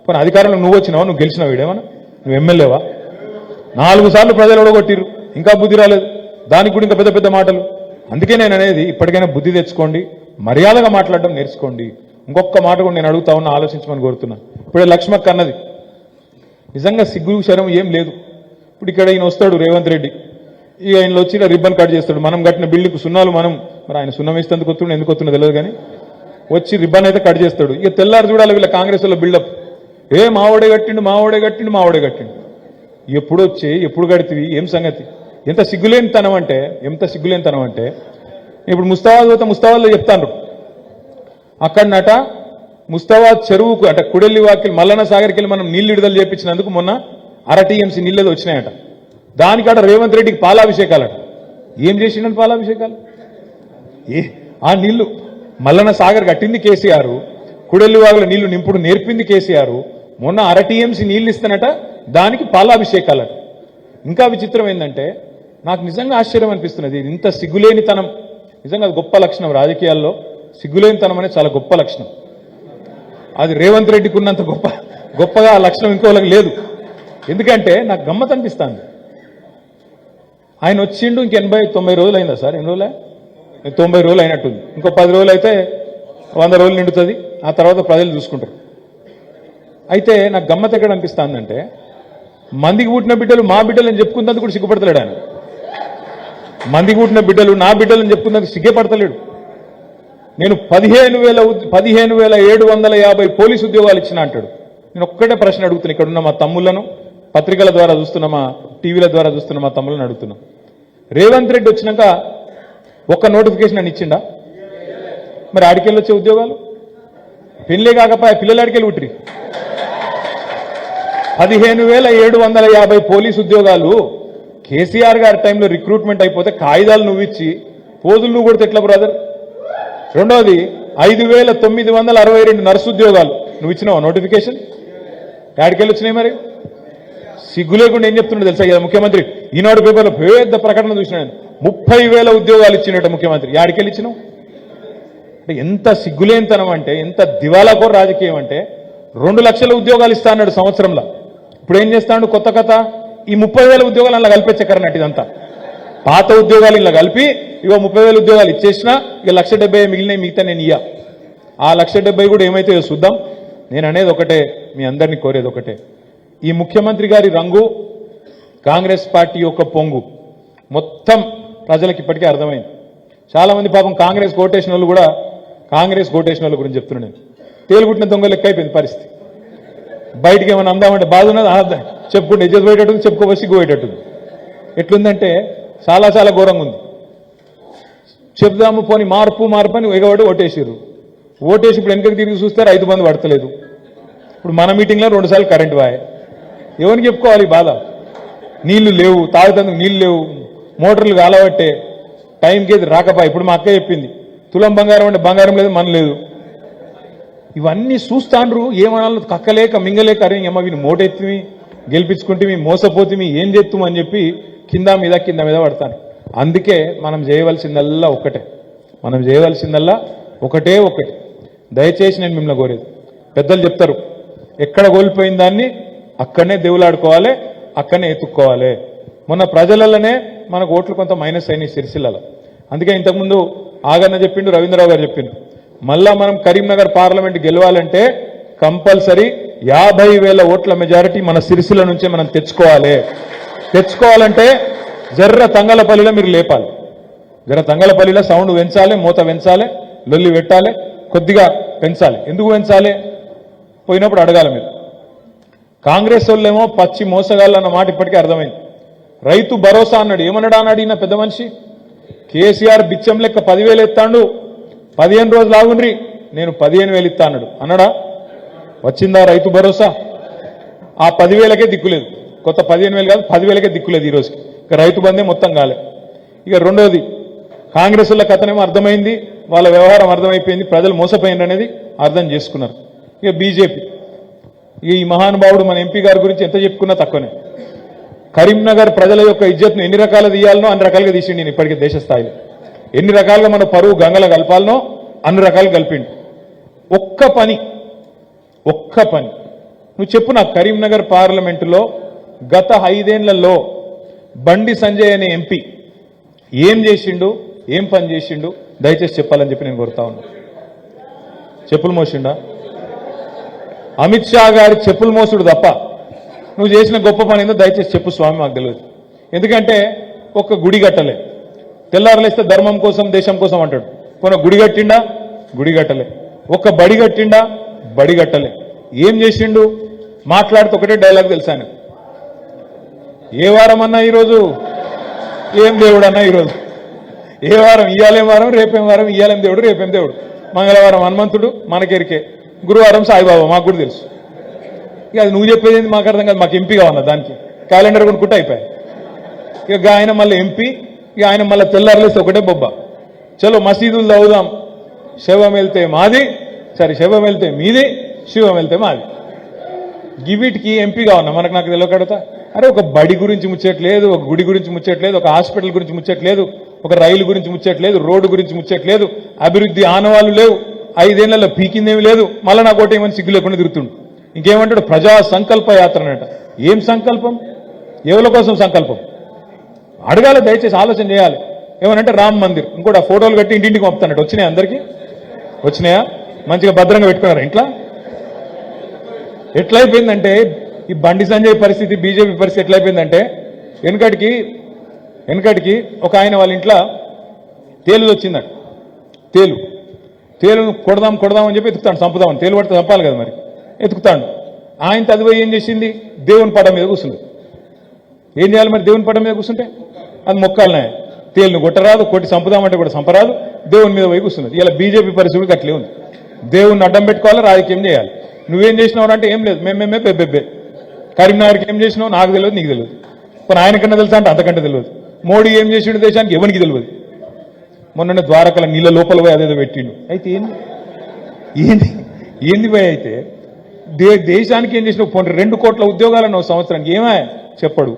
కొన్ని అధికారంలో నువ్వు వచ్చినావా? నువ్వు గెలిచినావు? వీడేమన్నా నువ్వు ఎమ్మెల్యేవా? 4 సార్లు ప్రజలు ఓడగొట్టిరు, ఇంకా బుద్ధి రాలేదు. దానికి కూడా ఇంకా పెద్ద పెద్ద మాటలు. అందుకే నేను అనేది, ఇప్పటికైనా బుద్ధి తెచ్చుకోండి, మర్యాదగా మాట్లాడడం నేర్చుకోండి. ఇంకొక మాట కూడా నేను అడుగుతా ఉన్నా, ఆలోచించమని కోరుతున్నా. ఇప్పుడే లక్ష్మక్క అన్నది, నిజంగా సిగ్గు శరం ఏం లేదు. ఇప్పుడు ఇక్కడ ఈయన వస్తాడు రేవంత్ రెడ్డి, ఇక ఆయనలో వచ్చి రిబ్బన్ కట్ చేస్తాడు. మనం కట్టిన బిల్డింగ్ సున్నాలు మరి ఆయన సున్నం వేస్తేందుకు వస్తుండే, ఎందుకు వస్తుందో తెలియదు కానీ వచ్చి రిబ్బన్ అయితే కట్ చేస్తాడు. ఇక తెల్లారు చూడాలి వీళ్ళ కాంగ్రెస్ లో బిల్డప్. మావోడే కట్టిండు. ఎప్పుడు వచ్చి ఎప్పుడు కడితివి? ఏం సంగతి? ఎంత సిగ్గులేనితనం అంటే ఇప్పుడు ముస్తాబాద్ పోతే ముస్తాబాద్లో చెప్తాను అక్కడనట ముస్తాబాద్ చెరువుకు అంటే కుడెల్లి వాకిలి మల్లన్న సాగర్కి వెళ్ళి మనం నీళ్లు విడుదల చేయించినందుకు మొన్న టీఎంసీ నీళ్ళు వచ్చినాయట. దానికాడ రేవంత్ రెడ్డికి పాలాభిషేకాలట. ఏం చేసిండని పాలాభిషేకాలు? ఆ నీళ్లు మల్లన్న సాగర్ కట్టింది కేసీఆర్, కుడెల్లి వాగుల నీళ్లు నింపుడు నేర్పింది కేసీఆర్. మొన్న టీఎంసీ నీళ్లు ఇస్తానట, దానికి పాలాభిషేకాలట. ఇంకా విచిత్రం ఏంటంటే నాకు నిజంగా ఆశ్చర్యం అనిపిస్తున్నది. ఇంత సిగ్గులేనితనం నిజంగా అది గొప్ప లక్షణం. రాజకీయాల్లో సిగ్గులేనితనం అనేది చాలా గొప్ప లక్షణం. అది రేవంత్ రెడ్డికి ఉన్నంత గొప్పగా ఆ లక్షణం ఇంకోళ్ళకి లేదు. ఎందుకంటే నాకు గమ్మత్ అనిపిస్తుంది. ఆయన వచ్చిండు ఇంక 80-90 రోజులు అయిందా సార్? ఎన్ని రోజులే? 90 రోజులు అయినట్టుంది. ఇంకో 10 రోజులు అయితే 100 రోజులు నిండుతుంది. ఆ తర్వాత ప్రజలు చూసుకుంటారు. అయితే నాకు గమ్మత్ ఎక్కడ అనిపిస్తుందంటే మందికి పుట్టిన బిడ్డలు మా బిడ్డలు అని చెప్పుకున్నందుకు కూడా సిగ్గుపడతలేడు ఆయన. మందికి పుట్టిన బిడ్డలు నా బిడ్డలు అని చెప్పుకున్నందుకు సిగ్గుపడతలేడు. నేను 15,750 పోలీసు ఉద్యోగాలు ఇచ్చిన అంటాడు. నేను ఒక్కటే ప్రశ్న అడుగుతున్నా, ఇక్కడున్న మా తమ్ముళ్లను, పత్రికల ద్వారా చూస్తున్న మా టీవీల ద్వారా చూస్తున్న మా తమ్ములను అడుగుతున్నా, రేవంత్ రెడ్డి వచ్చినాక ఒక్క నోటిఫికేషన్ అని ఇచ్చిండా? మరి ఆడికెళ్ళి వచ్చే ఉద్యోగాలు పెళ్లే కాకపోయా, పిల్లలు ఆడికెళ్ళి ఉట్టిరి. 15,750 పోలీసు ఉద్యోగాలు కేసీఆర్ గారి టైంలో రిక్రూట్మెంట్ అయిపోతే కాగితాలు నువ్వు ఇచ్చి పోజులు నువ్వు కొడితే ఎట్లా బ్రదర్? రెండోది 5,962 నర్సు ఉద్యోగాలు నువ్వు ఇచ్చినావు నోటిఫికేషన్. యాడికెళ్ళి వచ్చినాయి? మరి సిగ్గు లేకుండా ఏం చెప్తున్నాడు తెలుసా కదా ముఖ్యమంత్రి? ఈనాడు పేపర్లో పెద్ద ప్రకటన చూసినాడు, 30,000 ఉద్యోగాలు ఇచ్చినట్ట ముఖ్యమంత్రి. యాడికెళ్ళి ఇచ్చినావు? అంటే ఎంత సిగ్గులేనితనం అంటే, ఎంత దివాలాకోర రాజకీయం అంటే 2 లక్షల ఉద్యోగాలు ఇస్తా అన్నాడు సంవత్సరంలో. ఇప్పుడు ఏం చేస్తాడు? కొత్త కథ, ఈ 30,000 ఉద్యోగాలు అలా కల్పించకరన్నట్టు. ఇదంతా పాత ఉద్యోగాలు ఇలా కలిపి ఇగో 30,000 ఉద్యోగాలు ఇచ్చేసినా ఇక 1,70,000 మిగిలినాయి, మిగతా నేను ఇయ్యా. ఆ 1,70,000 కూడా ఏమైతే చూద్దాం. నేను అనేది ఒకటే, మీ అందరినీ కోరేది ఒకటే, ఈ ముఖ్యమంత్రి గారి రంగు, కాంగ్రెస్ పార్టీ యొక్క పొంగు మొత్తం ప్రజలకు ఇప్పటికే అర్థమైంది. చాలా మంది పాపం కాంగ్రెస్ కోటేషన్ వాళ్ళు కూడా కాంగ్రెస్ కోటేషన్ వాళ్ళ గురించి చెప్తున్నాను. నేను తేలుగుట్టిన దొంగ లెక్క అయిపోయింది పరిస్థితి. బయటికి ఏమైనా అందామంటే బాధ ఉన్నది, చెప్పుకుంటే ఎజ్జత్ పోయేటట్టుంది, చెప్పుకోవసి పోయేటట్టుంది. ఎట్లుందంటే చాలా చాలా ఘోరంగా ఉంది. చెప్దాము పోని మార్పు అని ఎగబడి ఓటేసారు. ఓటేసి ఇప్పుడు వెనకకి తిరిగి చూస్తే రైతు బంధు పడతలేదు. ఇప్పుడు మన మీటింగ్లో 2 సార్లు కరెంట్ వాయే. ఎవరికి చెప్పుకోవాలి బాధ? నీళ్లు లేవు, తాగుతందుకు నీళ్లు లేవు, మోటార్లు కాలబట్టే టైంకి ఏది రాకపోయి. ఇప్పుడు మా అక్క చెప్పింది, తులం బంగారం అంటే బంగారం లేదు, మన లేదు. ఇవన్నీ చూస్తాండ్రు, ఏమనాలో కక్కలేక మింగలేక, అరే అమ్మ వీని మోటెత్తిమి, గెలిపించుకుంటే మోసపోతే ఏం చేస్తాం అని చెప్పి కింద మీద పడతాను. అందుకే మనం చేయవలసిందల్లా ఒకటే, దయచేసి నేను మిమ్మల్ని కోరేది, పెద్దలు చెప్తారు, ఎక్కడ కోల్పోయిన దాన్ని అక్కడనే దేవులాడుకోవాలి, అక్కడనే ఎత్తుక్కోవాలి. మొన్న ప్రజలలోనే మనకు ఓట్లు కొంత మైనస్ అయినాయి సిరిసిల్లలో. అందుకే ఇంతకుముందు ఆగన్న చెప్పిండు, రవీంద్రరావు గారు చెప్పిండు, మళ్ళా మనం కరీంనగర్ పార్లమెంట్ గెలవాలంటే కంపల్సరీ 50,000 ఓట్ల మెజారిటీ మన సిరిసిల్ల నుంచే మనం తెచ్చుకోవాలంటే జర్ర తంగలపల్లిలో మీరు లేపాలి. జర తంగలపల్లిలో సౌండ్ పెంచాలి, మూత పెంచాలి, లొల్లి పెట్టాలి, కొద్దిగా పెంచాలి. ఎందుకు పెంచాలి? పోయినప్పుడు అడగాలి మీరు. కాంగ్రెస్ వాళ్ళేమో పచ్చి మోసగాళ్ళు అన్న మాట ఇప్పటికే అర్థమైంది. రైతు భరోసా అన్నాడు. ఏమన్నాడు అడిగిన పెద్ద మనిషి? కేసీఆర్ బిచ్చం లెక్క 10,000 ఎత్తాడు, 15 రోజులు ఆగుండ్రి నేను 15,000 ఇస్తా అన్నాడా? వచ్చిందా రైతు భరోసా? ఆ 10,000కే దిక్కులేదు. కొత్త 15,000 కాదు, 10,000కే దిక్కులేదు ఈ రోజుకి. ఇక రైతు బందే మొత్తం కాలే. ఇక రెండోది, కాంగ్రెస్ వాళ్ళ కథనేమో అర్థమైంది, వాళ్ళ వ్యవహారం అర్థమైపోయింది, ప్రజలు మోసపోయింది అనేది అర్థం చేసుకున్నారు. ఇక బీజేపీ, ఇక ఈ మహానుభావుడు మన ఎంపీ గారి గురించి ఎంత చెప్పుకున్నా తక్కువనే. కరీంనగర్ ప్రజల యొక్క ఇజ్జత్ను ఎన్ని రకాలు తీయాలనో అన్ని రకాలుగా తీసిండి. నేను ఇప్పటికే దేశ స్థాయిలో ఎన్ని రకాలుగా మన పరువు గంగల కలపాలనో అన్ని రకాలు కలిపిండు. ఒక్క పని నువ్వు చెప్పు నాకు, కరీంనగర్ పార్లమెంటులో గత 5 ఏళ్లలో బండి సంజయ్ అనే ఎంపీ ఏం చేసిండు, ఏం పని చేసిండు, దయచేసి చెప్పాలని చెప్పి నేను కోరుతా ఉన్నా. చెప్పులు మోసిండా? అమిత్ షా గారి చెప్పులు మోసుడు తప్ప నువ్వు చేసిన గొప్ప పని ఏందో దయచేసి చెప్పు స్వామి, మాకు తెలియదు. ఎందుకంటే ఒక్క గుడి కట్టలే, తెల్లారలేస్తే ధర్మం కోసం దేశం కోసం అంటాడు. కొన గుడి కట్టిండా? గుడి కట్టలే. ఒక్క బడి కట్టిండా? బడి కట్టలే. ఏం చేసిండు? మాట్లాడితే ఒకటే డైలాగ్ తెలుసాను, ఏ వారం అన్నా ఈరోజు ఏం దేవుడు అన్న ఈరోజు ఏ వారం ఇయ్యాలేం వారం రేపేం వారం ఇయ్యాలేం దేవుడు రేపేం దేవుడు మంగళవారం హనుమంతుడు మనకెరికే గురువారం సాయిబాబా మాకు కూడా తెలుసు ఇక అది నువ్వు చెప్పేది మాకు అర్థం కాదు మాకు ఎంపీగా ఉన్నా దానికి క్యాలెండర్ కొనుక్కుంటే అయిపోయాయి ఇక ఆయన మళ్ళీ ఎంపీ ఇక ఆయన మళ్ళీ తెల్లారులేస్తే ఒకటే బొబ్బ చలో మసీదులు చదువుదాం శవం వెళ్తే మాది సరే శవం వెళ్తే మీది శివం వెళ్తే మాది గివిటికి ఎంపీగా ఉన్నా మనకు నాకు తెలియకడతా అరే ఒక బడి గురించి ముచ్చట్లేదు ఒక గుడి గురించి ముచ్చట్లేదు ఒక హాస్పిటల్ గురించి ముచ్చట్లేదు ఒక రైలు గురించి ముచ్చట్లేదు రోడ్డు గురించి ముచ్చట్లేదు అభివృద్ధి ఆనవాళ్లు లేవు 5 ఏళ్లలో పీకిందేమి లేదు మళ్ళీ నాకు ఒకటి ఏమని సిగ్గు లేకుండా తిరుగుతుండు ఇంకేమంటాడు ప్రజా సంకల్ప యాత్ర అనట ఏం సంకల్పం ఎవరి కోసం సంకల్పం అడగాలి దయచేసి ఆలోచన చేయాలి ఏమనంటే రామ్ మందిర్ ఇంకోటి ఆ ఫోటోలు కట్టి ఇంటింటికి పంపుతానట్టు వచ్చినాయి అందరికీ వచ్చినాయా మంచిగా భద్రంగా పెట్టుకున్నారు ఇంట్లో ఎట్లయిపోయిందంటే ఈ బండి సంజయ్ పరిస్థితి బీజేపీ పరిస్థితి ఎట్లయిపోయిందంటే వెనకటికి ఒక ఆయన వాళ్ళ ఇంట్లో తేలు వచ్చిందట తేలును కొడదాం అని చెప్పి ఎత్తుకుతాడు చంపుదామని తేలు పడితే చంపాలి కదా మరి ఎత్తుకుతాడు ఆయన తదువై ఏం చేసింది దేవుని పటం మీద కూర్చుంది ఏం చేయాలి మరి దేవుని పటం మీద కూర్చుంటే అది మొక్కాలనే తేలును కొట్టరాదు కొట్టి చంపుదామంటే కూడా చంపరాదు దేవుని మీద పోయి కూర్చున్నది ఇలా బీజేపీ పరిస్థితి అట్లే ఉంది దేవుణ్ణి అడ్డం పెట్టుకోవాలి రాజకీయం చేయాలి నువ్వేం చేసినావు అంటే ఏం లేదు మేమేమే పెబ్బెబ్బే కరీంనగర్కి ఏం చేసినావు నాకు తెలియదు నీకు తెలియదు కానీ ఆయనకన్నా తెలుసా అంటే అంతకంటే తెలియదు మోడీ ఏం చేసిండు దేశానికి ఎవరికి తెలియదు మొన్న ద్వారకల నీళ్ళ లోపల పోయి అదేదో పెట్టిండు అయితే ఏంది పోయి అయితే దేశానికి ఏం చేసిన 2 కోట్ల ఉద్యోగాలను సంవత్సరానికి ఏమా చెప్పడు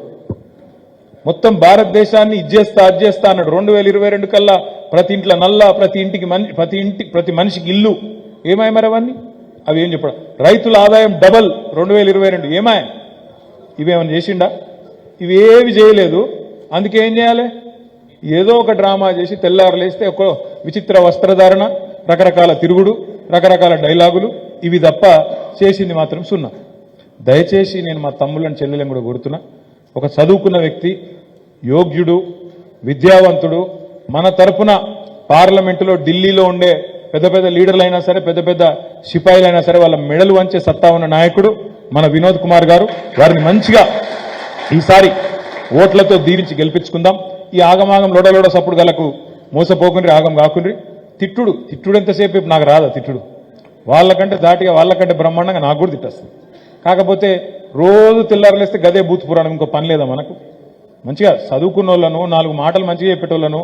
మొత్తం భారతదేశాన్ని ఇచ్చేస్తా అన్నాడు 2022 కల్లా ప్రతి ఇంట్లో నల్ల ప్రతి మనిషికి ఇల్లు ఏమాయ మరి అవన్నీ అవి ఏం చెప్పడం రైతుల ఆదాయం డబల్ 2022 ఏమాయ ఇవేమన్నా చేసిండా ఇవేవి చేయలేదు అందుకే ఏం చేయాలి ఏదో ఒక డ్రామా చేసి తెల్లారులేస్తే ఒక విచిత్ర వస్త్రధారణ రకరకాల తిరుగుడు రకరకాల డైలాగులు ఇవి తప్ప చేసింది మాత్రం సున్నా దయచేసి నేను మా తమ్ముళ్ళని చెల్లెలను కూడా కోరుతున్నా ఒక చదువుకున్న వ్యక్తి యోగ్యుడు విద్యావంతుడు మన తరపున పార్లమెంటులో ఢిల్లీలో ఉండే పెద్ద పెద్ద లీడర్లైనా సరే పెద్ద పెద్ద సిపాయిలైనా సరే వాళ్ళ మెడలు వంచే సత్తా ఉన్న నాయకుడు మన వినోద్ కుమార్ గారు వారిని మంచిగా ఈసారి ఓట్లతో దీవించి గెలిపించుకుందాం ఈ ఆగమాగం లోడలోడ సప్పుడు గలకు మోసపోకుండ్రి ఆగం కాకుండ్రి తిట్టుడు ఎంతసేపు నాకు రాదా తిట్టుడు వాళ్ళకంటే దాటిగా వాళ్ళకంటే బ్రహ్మాండంగా నాకు కూడా తిట్టేస్తుంది కాకపోతే రోజు తెల్లారలేస్తే గదే బూత్ పురాణం ఇంకో పని లేదా మనకు మంచిగా చదువుకున్న వాళ్ళను 4 మాటలు మంచిగా చెప్పేటోళ్ళను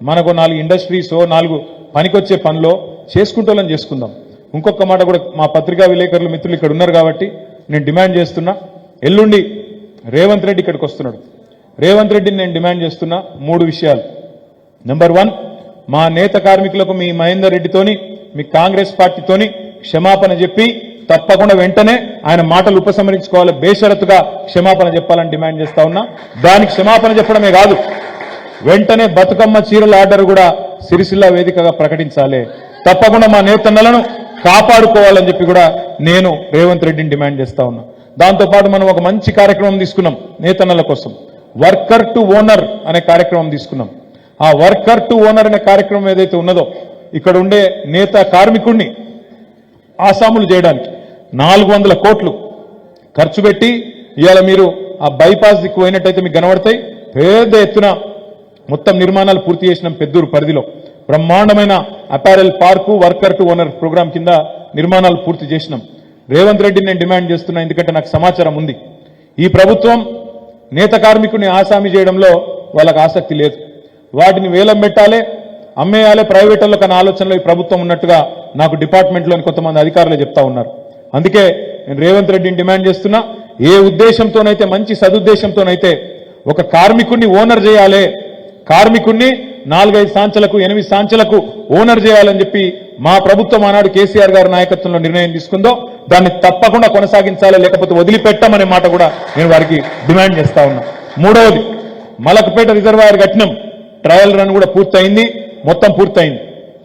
మనకు 4 ఇండస్ట్రీసో 4 పనికొచ్చే పనిలో చేసుకుంటోళ్ళని చేసుకుందాం ఇంకొక మాట కూడా మా పత్రికా విలేకరులు మిత్రులు ఇక్కడ ఉన్నారు కాబట్టి నేను డిమాండ్ చేస్తున్నా ఎల్లుండి రేవంత్ రెడ్డి ఇక్కడికి వస్తున్నాడు రేవంత్ రెడ్డిని నేను డిమాండ్ చేస్తున్నా 3 విషయాలు నెంబర్ 1 మా నేత కార్మికులకు మీ మహేందర్ రెడ్డితోని మీ కాంగ్రెస్ పార్టీతోని క్షమాపణ చెప్పి తప్పకుండా వెంటనే ఆయన మాటలు ఉపసంహరించుకోవాలి బేషరతుగా క్షమాపణ చెప్పాలని డిమాండ్ చేస్తా ఉన్నా దానికి క్షమాపణ చెప్పడమే కాదు వెంటనే బతుకమ్మ చీరల ఆర్డర్ కూడా సిరిసిల్ల వేదికగా ప్రకటించాలి తప్పకుండా మా నేతన్నలను కాపాడుకోవాలని చెప్పి కూడా నేను రేవంత్ రెడ్డిని డిమాండ్ చేస్తా ఉన్నా దాంతోపాటు మనం ఒక మంచి కార్యక్రమం తీసుకున్నాం నేతన్నల కోసం వర్కర్ టు ఓనర్ అనే కార్యక్రమం తీసుకున్నాం ఆ వర్కర్ టు ఓనర్ అనే కార్యక్రమం ఏదైతే ఉన్నదో ఇక్కడ ఉండే నేత కార్మికుడిని ఆసాములు చేయడానికి 400 కోట్లు ఖర్చు పెట్టి ఇవాళ మీరు ఆ బైపాస్ దిక్కు పోయినట్టయితే మీకు కనబడతాయి పెద్ద ఎత్తున మొత్తం నిర్మాణాలు పూర్తి చేసిన పెద్దూరు పరిధిలో బ్రహ్మాండమైన apparel park worker to owner programme కింద నిర్మాణాలు పూర్తి చేసినాం రేవంత్ రెడ్డిని నేను డిమాండ్ చేస్తున్నా ఎందుకంటే నాకు సమాచారం ఉంది ఈ ప్రభుత్వం నేత కార్మికుని ఆసామి చేయడంలో వాళ్ళకి ఆసక్తి లేదు వాటిని వేలం పెట్టాలి అమ్మేయాలి ప్రైవేటర్లో కన్నా ఆలోచనలో ఈ ప్రభుత్వం ఉన్నట్టుగా నాకు డిపార్ట్మెంట్లోని కొంతమంది అధికారులు చెప్తా ఉన్నారు అందుకే నేను రేవంత్ రెడ్డిని డిమాండ్ చేస్తున్నా ఏ ఉద్దేశంతోనైతే మంచి సదుద్దేశంతోనైతే ఒక కార్మికుడిని ఓనర్ చేయాలి కార్మికుడిని 4-5 సాంచలకు 8 సాంచలకు ఓనర్ చేయాలని చెప్పి మా ప్రభుత్వం ఆనాడు కేసీఆర్ గారి నాయకత్వంలో నిర్ణయం తీసుకుందో దాన్ని తప్పకుండా కొనసాగించాలి లేకపోతే వదిలిపెట్టమనే మాట కూడా నేను వారికి డిమాండ్ చేస్తా ఉన్నా మూడవది మలకపేట రిజర్వాయర్ కట్టినాం ట్రయల్ రన్ కూడా పూర్తయింది మొత్తం పూర్తయింది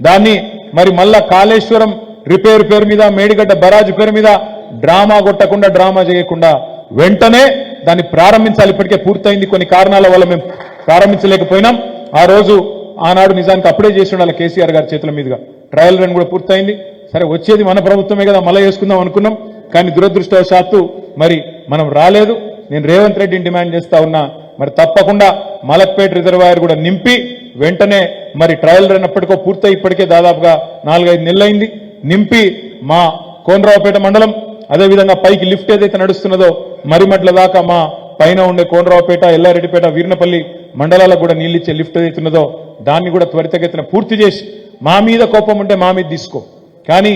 దాన్ని మరి మళ్ళా కాళేశ్వరం రిపేర్ పేరు మీద మేడిగడ్డ బరాజు పేరు మీద డ్రామా కొట్టకుండా డ్రామా చేయకుండా వెంటనే దాన్ని ప్రారంభించాలి ఇప్పటికే పూర్తయింది కొన్ని కారణాల వల్ల మేము ప్రారంభించలేకపోయినాం ఆ రోజు ఆనాడు నిజానికి అప్పుడే చేసి ఉండాలి కేసీఆర్ గారి చేతుల మీదుగా ట్రయల్ రన్ కూడా పూర్తయింది సరే వచ్చేది మన ప్రభుత్వమే కదా మళ్ళీ చేసుకుందాం అనుకున్నాం కానీ దురదృష్టవశాత్తు మరి మనం రాలేదు నేను రేవంత్ రెడ్డిని డిమాండ్ చేస్తా ఉన్నా మరి తప్పకుండా మలక్పేట రిజర్వాయర్ కూడా నింపి వెంటనే మరి ట్రయల్ రన్ అప్పటికో పూర్తయి ఇప్పటికే దాదాపుగా 4-5 నెలలైంది నింపి మా కోనరావుపేట మండలం అదేవిధంగా పైకి లిఫ్ట్ ఏదైతే నడుస్తున్నదో మరిమట్ల దాకా మా పైన ఉండే కోనరావుపేట ఎల్లారెడ్డిపేట వీర్నపల్లి మండలాలకు కూడా నీళ్ళు ఇచ్చే లిఫ్ట్ ఏదైతే ఉన్నదో దాన్ని కూడా త్వరితగతిన పూర్తి చేసి మా మీద కోపం ఉంటే మా మీద తీసుకో కానీ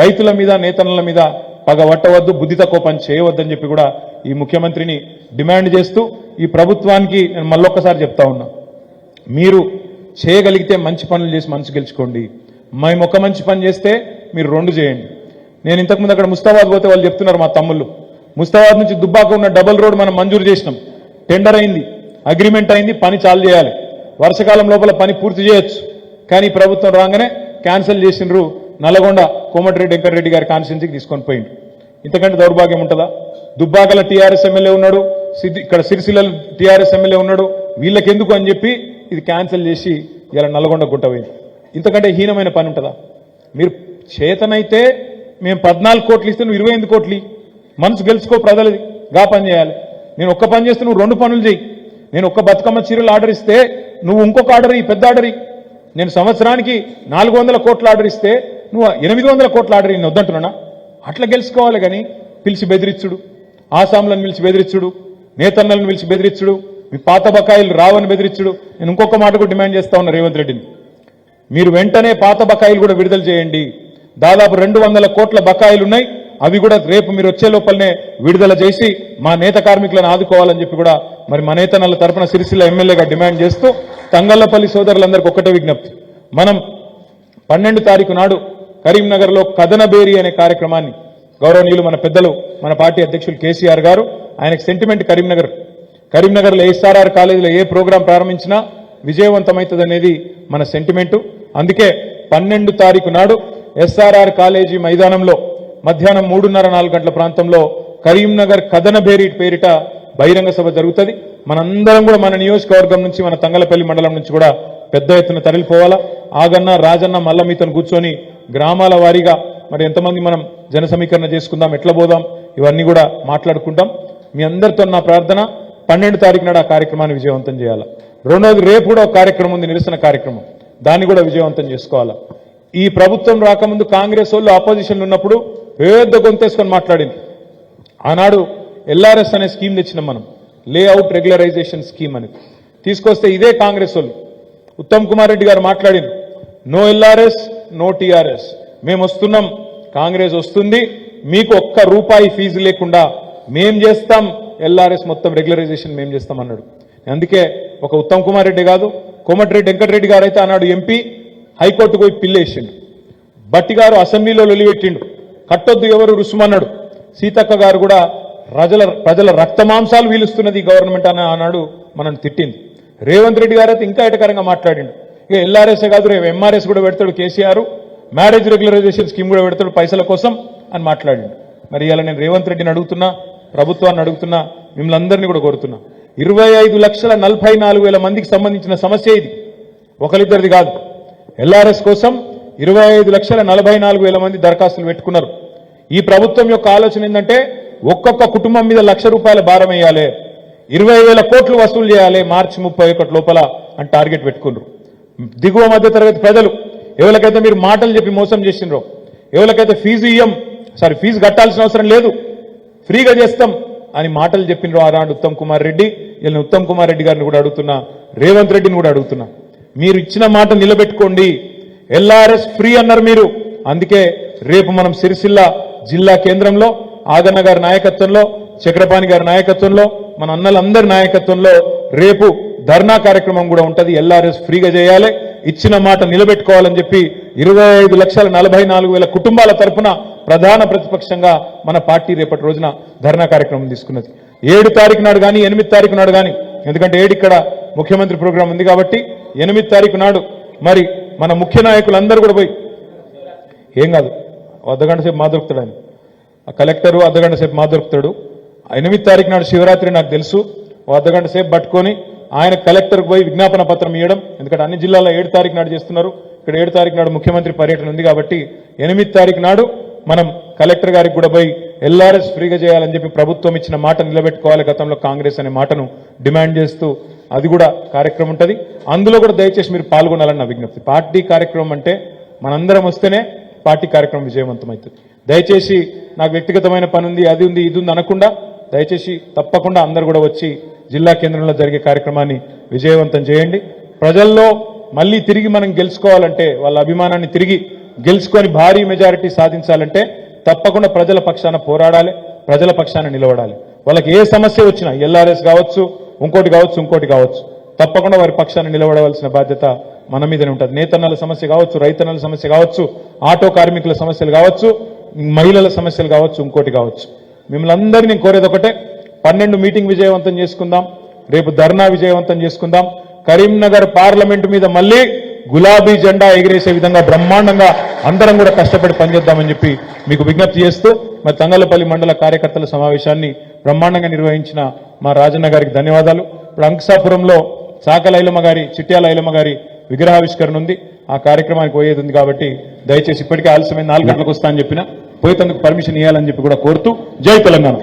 రైతుల మీద నేతన్నల మీద పగబట్టవద్దు బుద్ధిత కోపం చేయవద్దని చెప్పి కూడా ఈ ముఖ్యమంత్రిని డిమాండ్ చేస్తూ ఈ ప్రభుత్వానికి నేను మళ్ళొక్కసారి చెప్తా ఉన్నా మీరు చేయగలిగితే మంచి పనులు చేసి మనసు గెలుచుకోండి మేము ఒక మంచి పని చేస్తే మీరు 2 చేయండి నేను ఇంతకుముందు అక్కడ ముస్తాబాద్ పోతే వాళ్ళు చెప్తున్నారు మా తమ్ముళ్ళు ముస్తాబాద్ నుంచి దుబ్బాక ఉన్న డబుల్ రోడ్ మనం మంజూరు చేసినాం టెండర్ అయింది అగ్రిమెంట్ అయింది పని చాలు చేయాలి వర్షకాలం లోపల పని పూర్తి చేయొచ్చు కానీ ప్రభుత్వం రాగానే క్యాన్సిల్ చేసినారు నల్గొండ కోమటిరెడ్డి వెంకటరెడ్డి గారి కాన్స్టిట్యున్సీకి తీసుకొని పోయిండు ఇంతకంటే దౌర్భాగ్యం ఉంటుందా దుబ్బాకల టీఆర్ఎస్ ఎమ్మెల్యే ఉన్నాడు ఇక్కడ సిరిసిల్ల టీఆర్ఎస్ ఎమ్మెల్యే ఉన్నాడు వీళ్ళకెందుకు అని చెప్పి ఇది క్యాన్సిల్ చేసి ఇలా నల్గొండ గుట్టపోయింది ఇంతకంటే హీనమైన పని ఉంటుందా మీరు చేతనైతే మేము 14 కోట్లు ఇస్తే నువ్వు 28 కోట్లు మనసు గెలుచుకో ప్రజలది గా పని చేయాలి నేను ఒక్క పని చేస్తే నువ్వు 2 పనులు చేయి నేను ఒక్క బతుకమ్మ చీరలు ఆర్డర్ ఇస్తే నువ్వు ఇంకొక ఆర్డర్ ఈ పెద్ద ఆర్డర్ నేను సంవత్సరానికి 400 కోట్ల ఆర్డర్ ఇస్తే నువ్వు 800 కోట్ల ఆర్డర్ నేను వద్దంటున్నా అట్లా గెలుచుకోవాలి కానీ పిలిచి బెదిరించుడు ఆసాంలను పిలిచి బెదిరించుడు నేతన్నలను పిలిచి బెదిరించుడు మీ పాత బకాయిలు రావని బెదిరించుడు నేను ఇంకొక మాట కూడా డిమాండ్ చేస్తా ఉన్నా రేవంత్ రెడ్డిని మీరు వెంటనే పాత బకాయిలు కూడా విడుదల చేయండి దాదాపు 200 కోట్ల బకాయిలు ఉన్నాయి అవి కూడా రేపు మీరు వచ్చే లోపలనే విడుదల చేసి మా నేత కార్మికులను ఆదుకోవాలని చెప్పి కూడా మరి మా నేతన్నల తరఫున సిరిసిల్ల ఎమ్మెల్యేగా డిమాండ్ చేస్తూ తంగళ్లపల్లి సోదరులందరికీ ఒకటే విజ్ఞప్తి మనం 12 తారీఖు నాడు కరీంనగర్లో కథనబేరి అనే కార్యక్రమాన్ని గౌరవనీయులు మన పెద్దలు మన పార్టీ అధ్యక్షులు కేసీఆర్ గారు ఆయనకు సెంటిమెంట్ కరీంనగర్లో ఎస్ఆర్ఆర్ కాలేజీలో ఏ ప్రోగ్రాం ప్రారంభించినా విజయవంతమవుతుంది అనేది మన సెంటిమెంటు అందుకే 12 తారీఖు నాడు ఎస్ఆర్ఆర్ కాలేజీ మైదానంలో మధ్యాహ్నం 3:30-4 గంటల ప్రాంతంలో కరీంనగర్ కథనబేరి పేరిట బహిరంగ సభ జరుగుతుంది మనందరం కూడా మన నియోజకవర్గం నుంచి మన తంగలపల్లి మండలం నుంచి కూడా పెద్ద ఎత్తున తరలిపోవాలా ఆగన్న రాజన్న మల్ల మీతను కూర్చొని గ్రామాల వారీగా మరి ఎంతమంది మనం జన సమీకరణ చేసుకుందాం ఎట్లా పోదాం ఇవన్నీ కూడా మాట్లాడుకుంటాం మీ అందరితో నా ప్రార్థన 12 తారీఖు నాడు ఆ కార్యక్రమాన్ని విజయవంతం చేయాలి రెండోది రేపు కూడా ఒక కార్యక్రమం ఉంది నిరసన కార్యక్రమం దాన్ని కూడా విజయవంతం చేసుకోవాలా ఈ ప్రభుత్వం రాకముందు కాంగ్రెస్ వాళ్ళు ఆపోజిషన్లో ఉన్నప్పుడు పెద్ద గొంతేసుకొని మాట్లాడింది ఆనాడు ఎల్ఆర్ఎస్ అనే స్కీమ్ తెచ్చినాం మనం లేఅవుట్ రెగ్యులరైజేషన్ స్కీమ్ అని తీసుకొస్తే ఇదే కాంగ్రెస్ వాళ్ళు ఉత్తమ్ కుమార్ రెడ్డి గారు మాట్లాడింది నో ఎల్ఆర్ఎస్ నో టీఆర్ఎస్ మేము వస్తున్నాం కాంగ్రెస్ వస్తుంది మీకు ₹1 ఫీజు లేకుండా మేం చేస్తాం ఎల్ఆర్ఎస్ మొత్తం రెగ్యులరైజేషన్ మేం చేస్తాం అన్నాడు అందుకే ఒక ఉత్తమ్ కుమార్ రెడ్డి కాదు కోమటిరెడ్డి వెంకటరెడ్డి గారు అయితే ఆనాడు ఎంపీ హైకోర్టుకు పోయి పిల్లేసిండు బట్టి గారు అసెంబ్లీలో లొలిపెట్టిండు కట్టొద్దు ఎవరు రుసుమన్నాడు సీతక్క గారు కూడా ప్రజల రక్తమాంసాలు వీలుస్తున్నది గవర్నమెంట్ అని ఆనాడు మనం తిట్టింది రేవంత్ రెడ్డి గారు అయితే ఇంకా ఎటకరంగా మాట్లాడిండు ఇక ఎల్ఆర్ఎస్ కాదు రేపు ఎంఆర్ఎస్ కూడా పెడతాడు కేసీఆర్ మ్యారేజ్ రెగ్యులరైజేషన్ స్కీమ్ కూడా పెడతాడు పైసల కోసం అని మాట్లాడిండు మరి ఇలా నేను రేవంత్ రెడ్డిని అడుగుతున్నా ప్రభుత్వాన్ని అడుగుతున్నా మిమ్మల్ని అందరినీ కూడా కోరుతున్నా 25,44,000 మందికి సంబంధించిన సమస్య ఇది ఒకరిద్దరిది కాదు ఎల్ఆర్ఎస్ కోసం 25,44,000 మంది దరఖాస్తులు పెట్టుకున్నారు ఈ ప్రభుత్వం యొక్క ఆలోచన ఏంటంటే ఒక్కొక్క కుటుంబం మీద ₹1,00,000 భారం వేయాలి 20,000 కోట్లు వసూలు చేయాలి మార్చి 31 లోపల అని టార్గెట్ పెట్టుకున్నారు దిగువ మధ్య తరగతి ప్రజలు ఎవరికైతే మీరు మాటలు చెప్పి మోసం చేసినరో ఎవరికైతే ఫీజు కట్టాల్సిన అవసరం లేదు ఫ్రీగా చేస్తాం అని మాటలు చెప్పినరో ఆనాడు ఉత్తమ్ కుమార్ రెడ్డి ఇలా ఉత్తమ్ కుమార్ రెడ్డి గారిని కూడా అడుగుతున్నా రేవంత్ రెడ్డిని కూడా అడుగుతున్నా మీరు ఇచ్చిన మాట నిలబెట్టుకోండి ఎల్ఆర్ఎస్ ఫ్రీ అన్నారు మీరు అందుకే రేపు మనం సిరిసిల్ల జిల్లా కేంద్రంలో ఆగన్న గారి నాయకత్వంలో చక్రపాణి గారి నాయకత్వంలో మన అన్నలందరి నాయకత్వంలో రేపు ధర్నా కార్యక్రమం కూడా ఉంటది ఎల్ఆర్ఎస్ ఫ్రీగా చేయాలి ఇచ్చిన మాట నిలబెట్టుకోవాలని చెప్పి 25,44,000 కుటుంబాల తరపున ప్రధాన ప్రతిపక్షంగా మన పార్టీ రేపటి రోజున ధర్నా కార్యక్రమం తీసుకున్నది 7 తారీఖు నాడు కానీ 8 తారీఖు నాడు కానీ ఎందుకంటే 7 ఇక్కడ ముఖ్యమంత్రి ప్రోగ్రాం ఉంది కాబట్టి 8 తారీఖు నాడు మరి మన ముఖ్య నాయకులందరూ కూడా పోయి ఏం కాదు అర్ధగంట సేపు మా దొరుకుతాడు ఆయన కలెక్టరు అర్ధగంట సేపు మా దొరుకుతాడు 8 తారీఖు నాడు శివరాత్రి నాకు తెలుసు అర్ధగంట సేపు పట్టుకొని ఆయన కలెక్టర్కి పోయి విజ్ఞాపన పత్రం ఇవ్వడం ఎందుకంటే అన్ని జిల్లాల్లో 7 తారీఖు నాడు చేస్తున్నారు ఇక్కడ 7 తారీఖు నాడు ముఖ్యమంత్రి పర్యటన ఉంది కాబట్టి 8 తారీఖు నాడు మనం కలెక్టర్ గారికి కూడా పోయి ఎల్ఆర్ఎస్ ఫ్రీగా చేయాలని చెప్పి ప్రభుత్వం ఇచ్చిన మాట నిలబెట్టుకోవాలి గతంలో కాంగ్రెస్ అనే మాటను డిమాండ్ చేస్తూ అది కూడా కార్యక్రమం ఉంటుంది. అందులో కూడా దయచేసి మీరు పాల్గొనాలని నా విజ్ఞప్తి. పార్టీ కార్యక్రమం అంటే మనందరం వస్తేనే పార్టీ కార్యక్రమం విజయవంతమవుతుంది. దయచేసి నాకు వ్యక్తిగతమైన పని ఉంది, అది ఉంది, ఇది ఉంది అనకుండా దయచేసి తప్పకుండా అందరు కూడా వచ్చి జిల్లా కేంద్రంలో జరిగే కార్యక్రమాన్ని విజయవంతం చేయండి. ప్రజల్లో మళ్ళీ తిరిగి మనం గెలుచుకోవాలంటే, వాళ్ళ అభిమానాన్ని తిరిగి గెలుచుకొని భారీ మెజారిటీ సాధించాలంటే తప్పకుండా ప్రజల పక్షాన పోరాడాలి, ప్రజల పక్షాన నిలబడాలి. వాళ్ళకి ఏ సమస్య వచ్చినా, ఎల్ఆర్ఎస్ కావచ్చు, ఇంకోటి కావచ్చు, తప్పకుండా వారి పక్షాన నిలబడవలసిన బాధ్యత మన మీదనే ఉంటుంది. నేతన్నల సమస్య కావచ్చు, రైతన్నల సమస్య కావచ్చు, ఆటో కార్మికుల సమస్యలు కావచ్చు, మహిళల సమస్యలు కావచ్చు, ఇంకోటి కావచ్చు. మిమ్మల్ని అందరినీ కోరేది ఒకటే, 12 మీటింగ్ విజయవంతం చేసుకుందాం, రేపు ధర్నా విజయవంతం చేసుకుందాం. కరీంనగర్ పార్లమెంటు మీద మళ్ళీ గులాబీ జెండా ఎగిరేసే విధంగా బ్రహ్మాండంగా అందరం కూడా కష్టపడి పనిచేద్దామని చెప్పి మీకు విజ్ఞప్తి చేస్తూ, మరి తంగళ్లపల్లి మండల కార్యకర్తల సమావేశాన్ని బ్రహ్మాండంగా నిర్వహించిన మా రాజన్న గారికి ధన్యవాదాలు. ఇప్పుడు అంకసాపురంలో చాకల ఐలమ్మ గారి, చిట్యాల ఐలమ్మ గారి విగ్రహావిష్కరణ ఉంది. ఆ కార్యక్రమానికి పోయేది ఉంది కాబట్టి దయచేసి ఇప్పటికే ఆలస్యమైన 4 గంటలకు వస్తా అని చెప్పిన, పోయేందుకు పర్మిషన్ ఇవ్వాలని చెప్పి కూడా కోరుతూ, జై తెలంగాణ.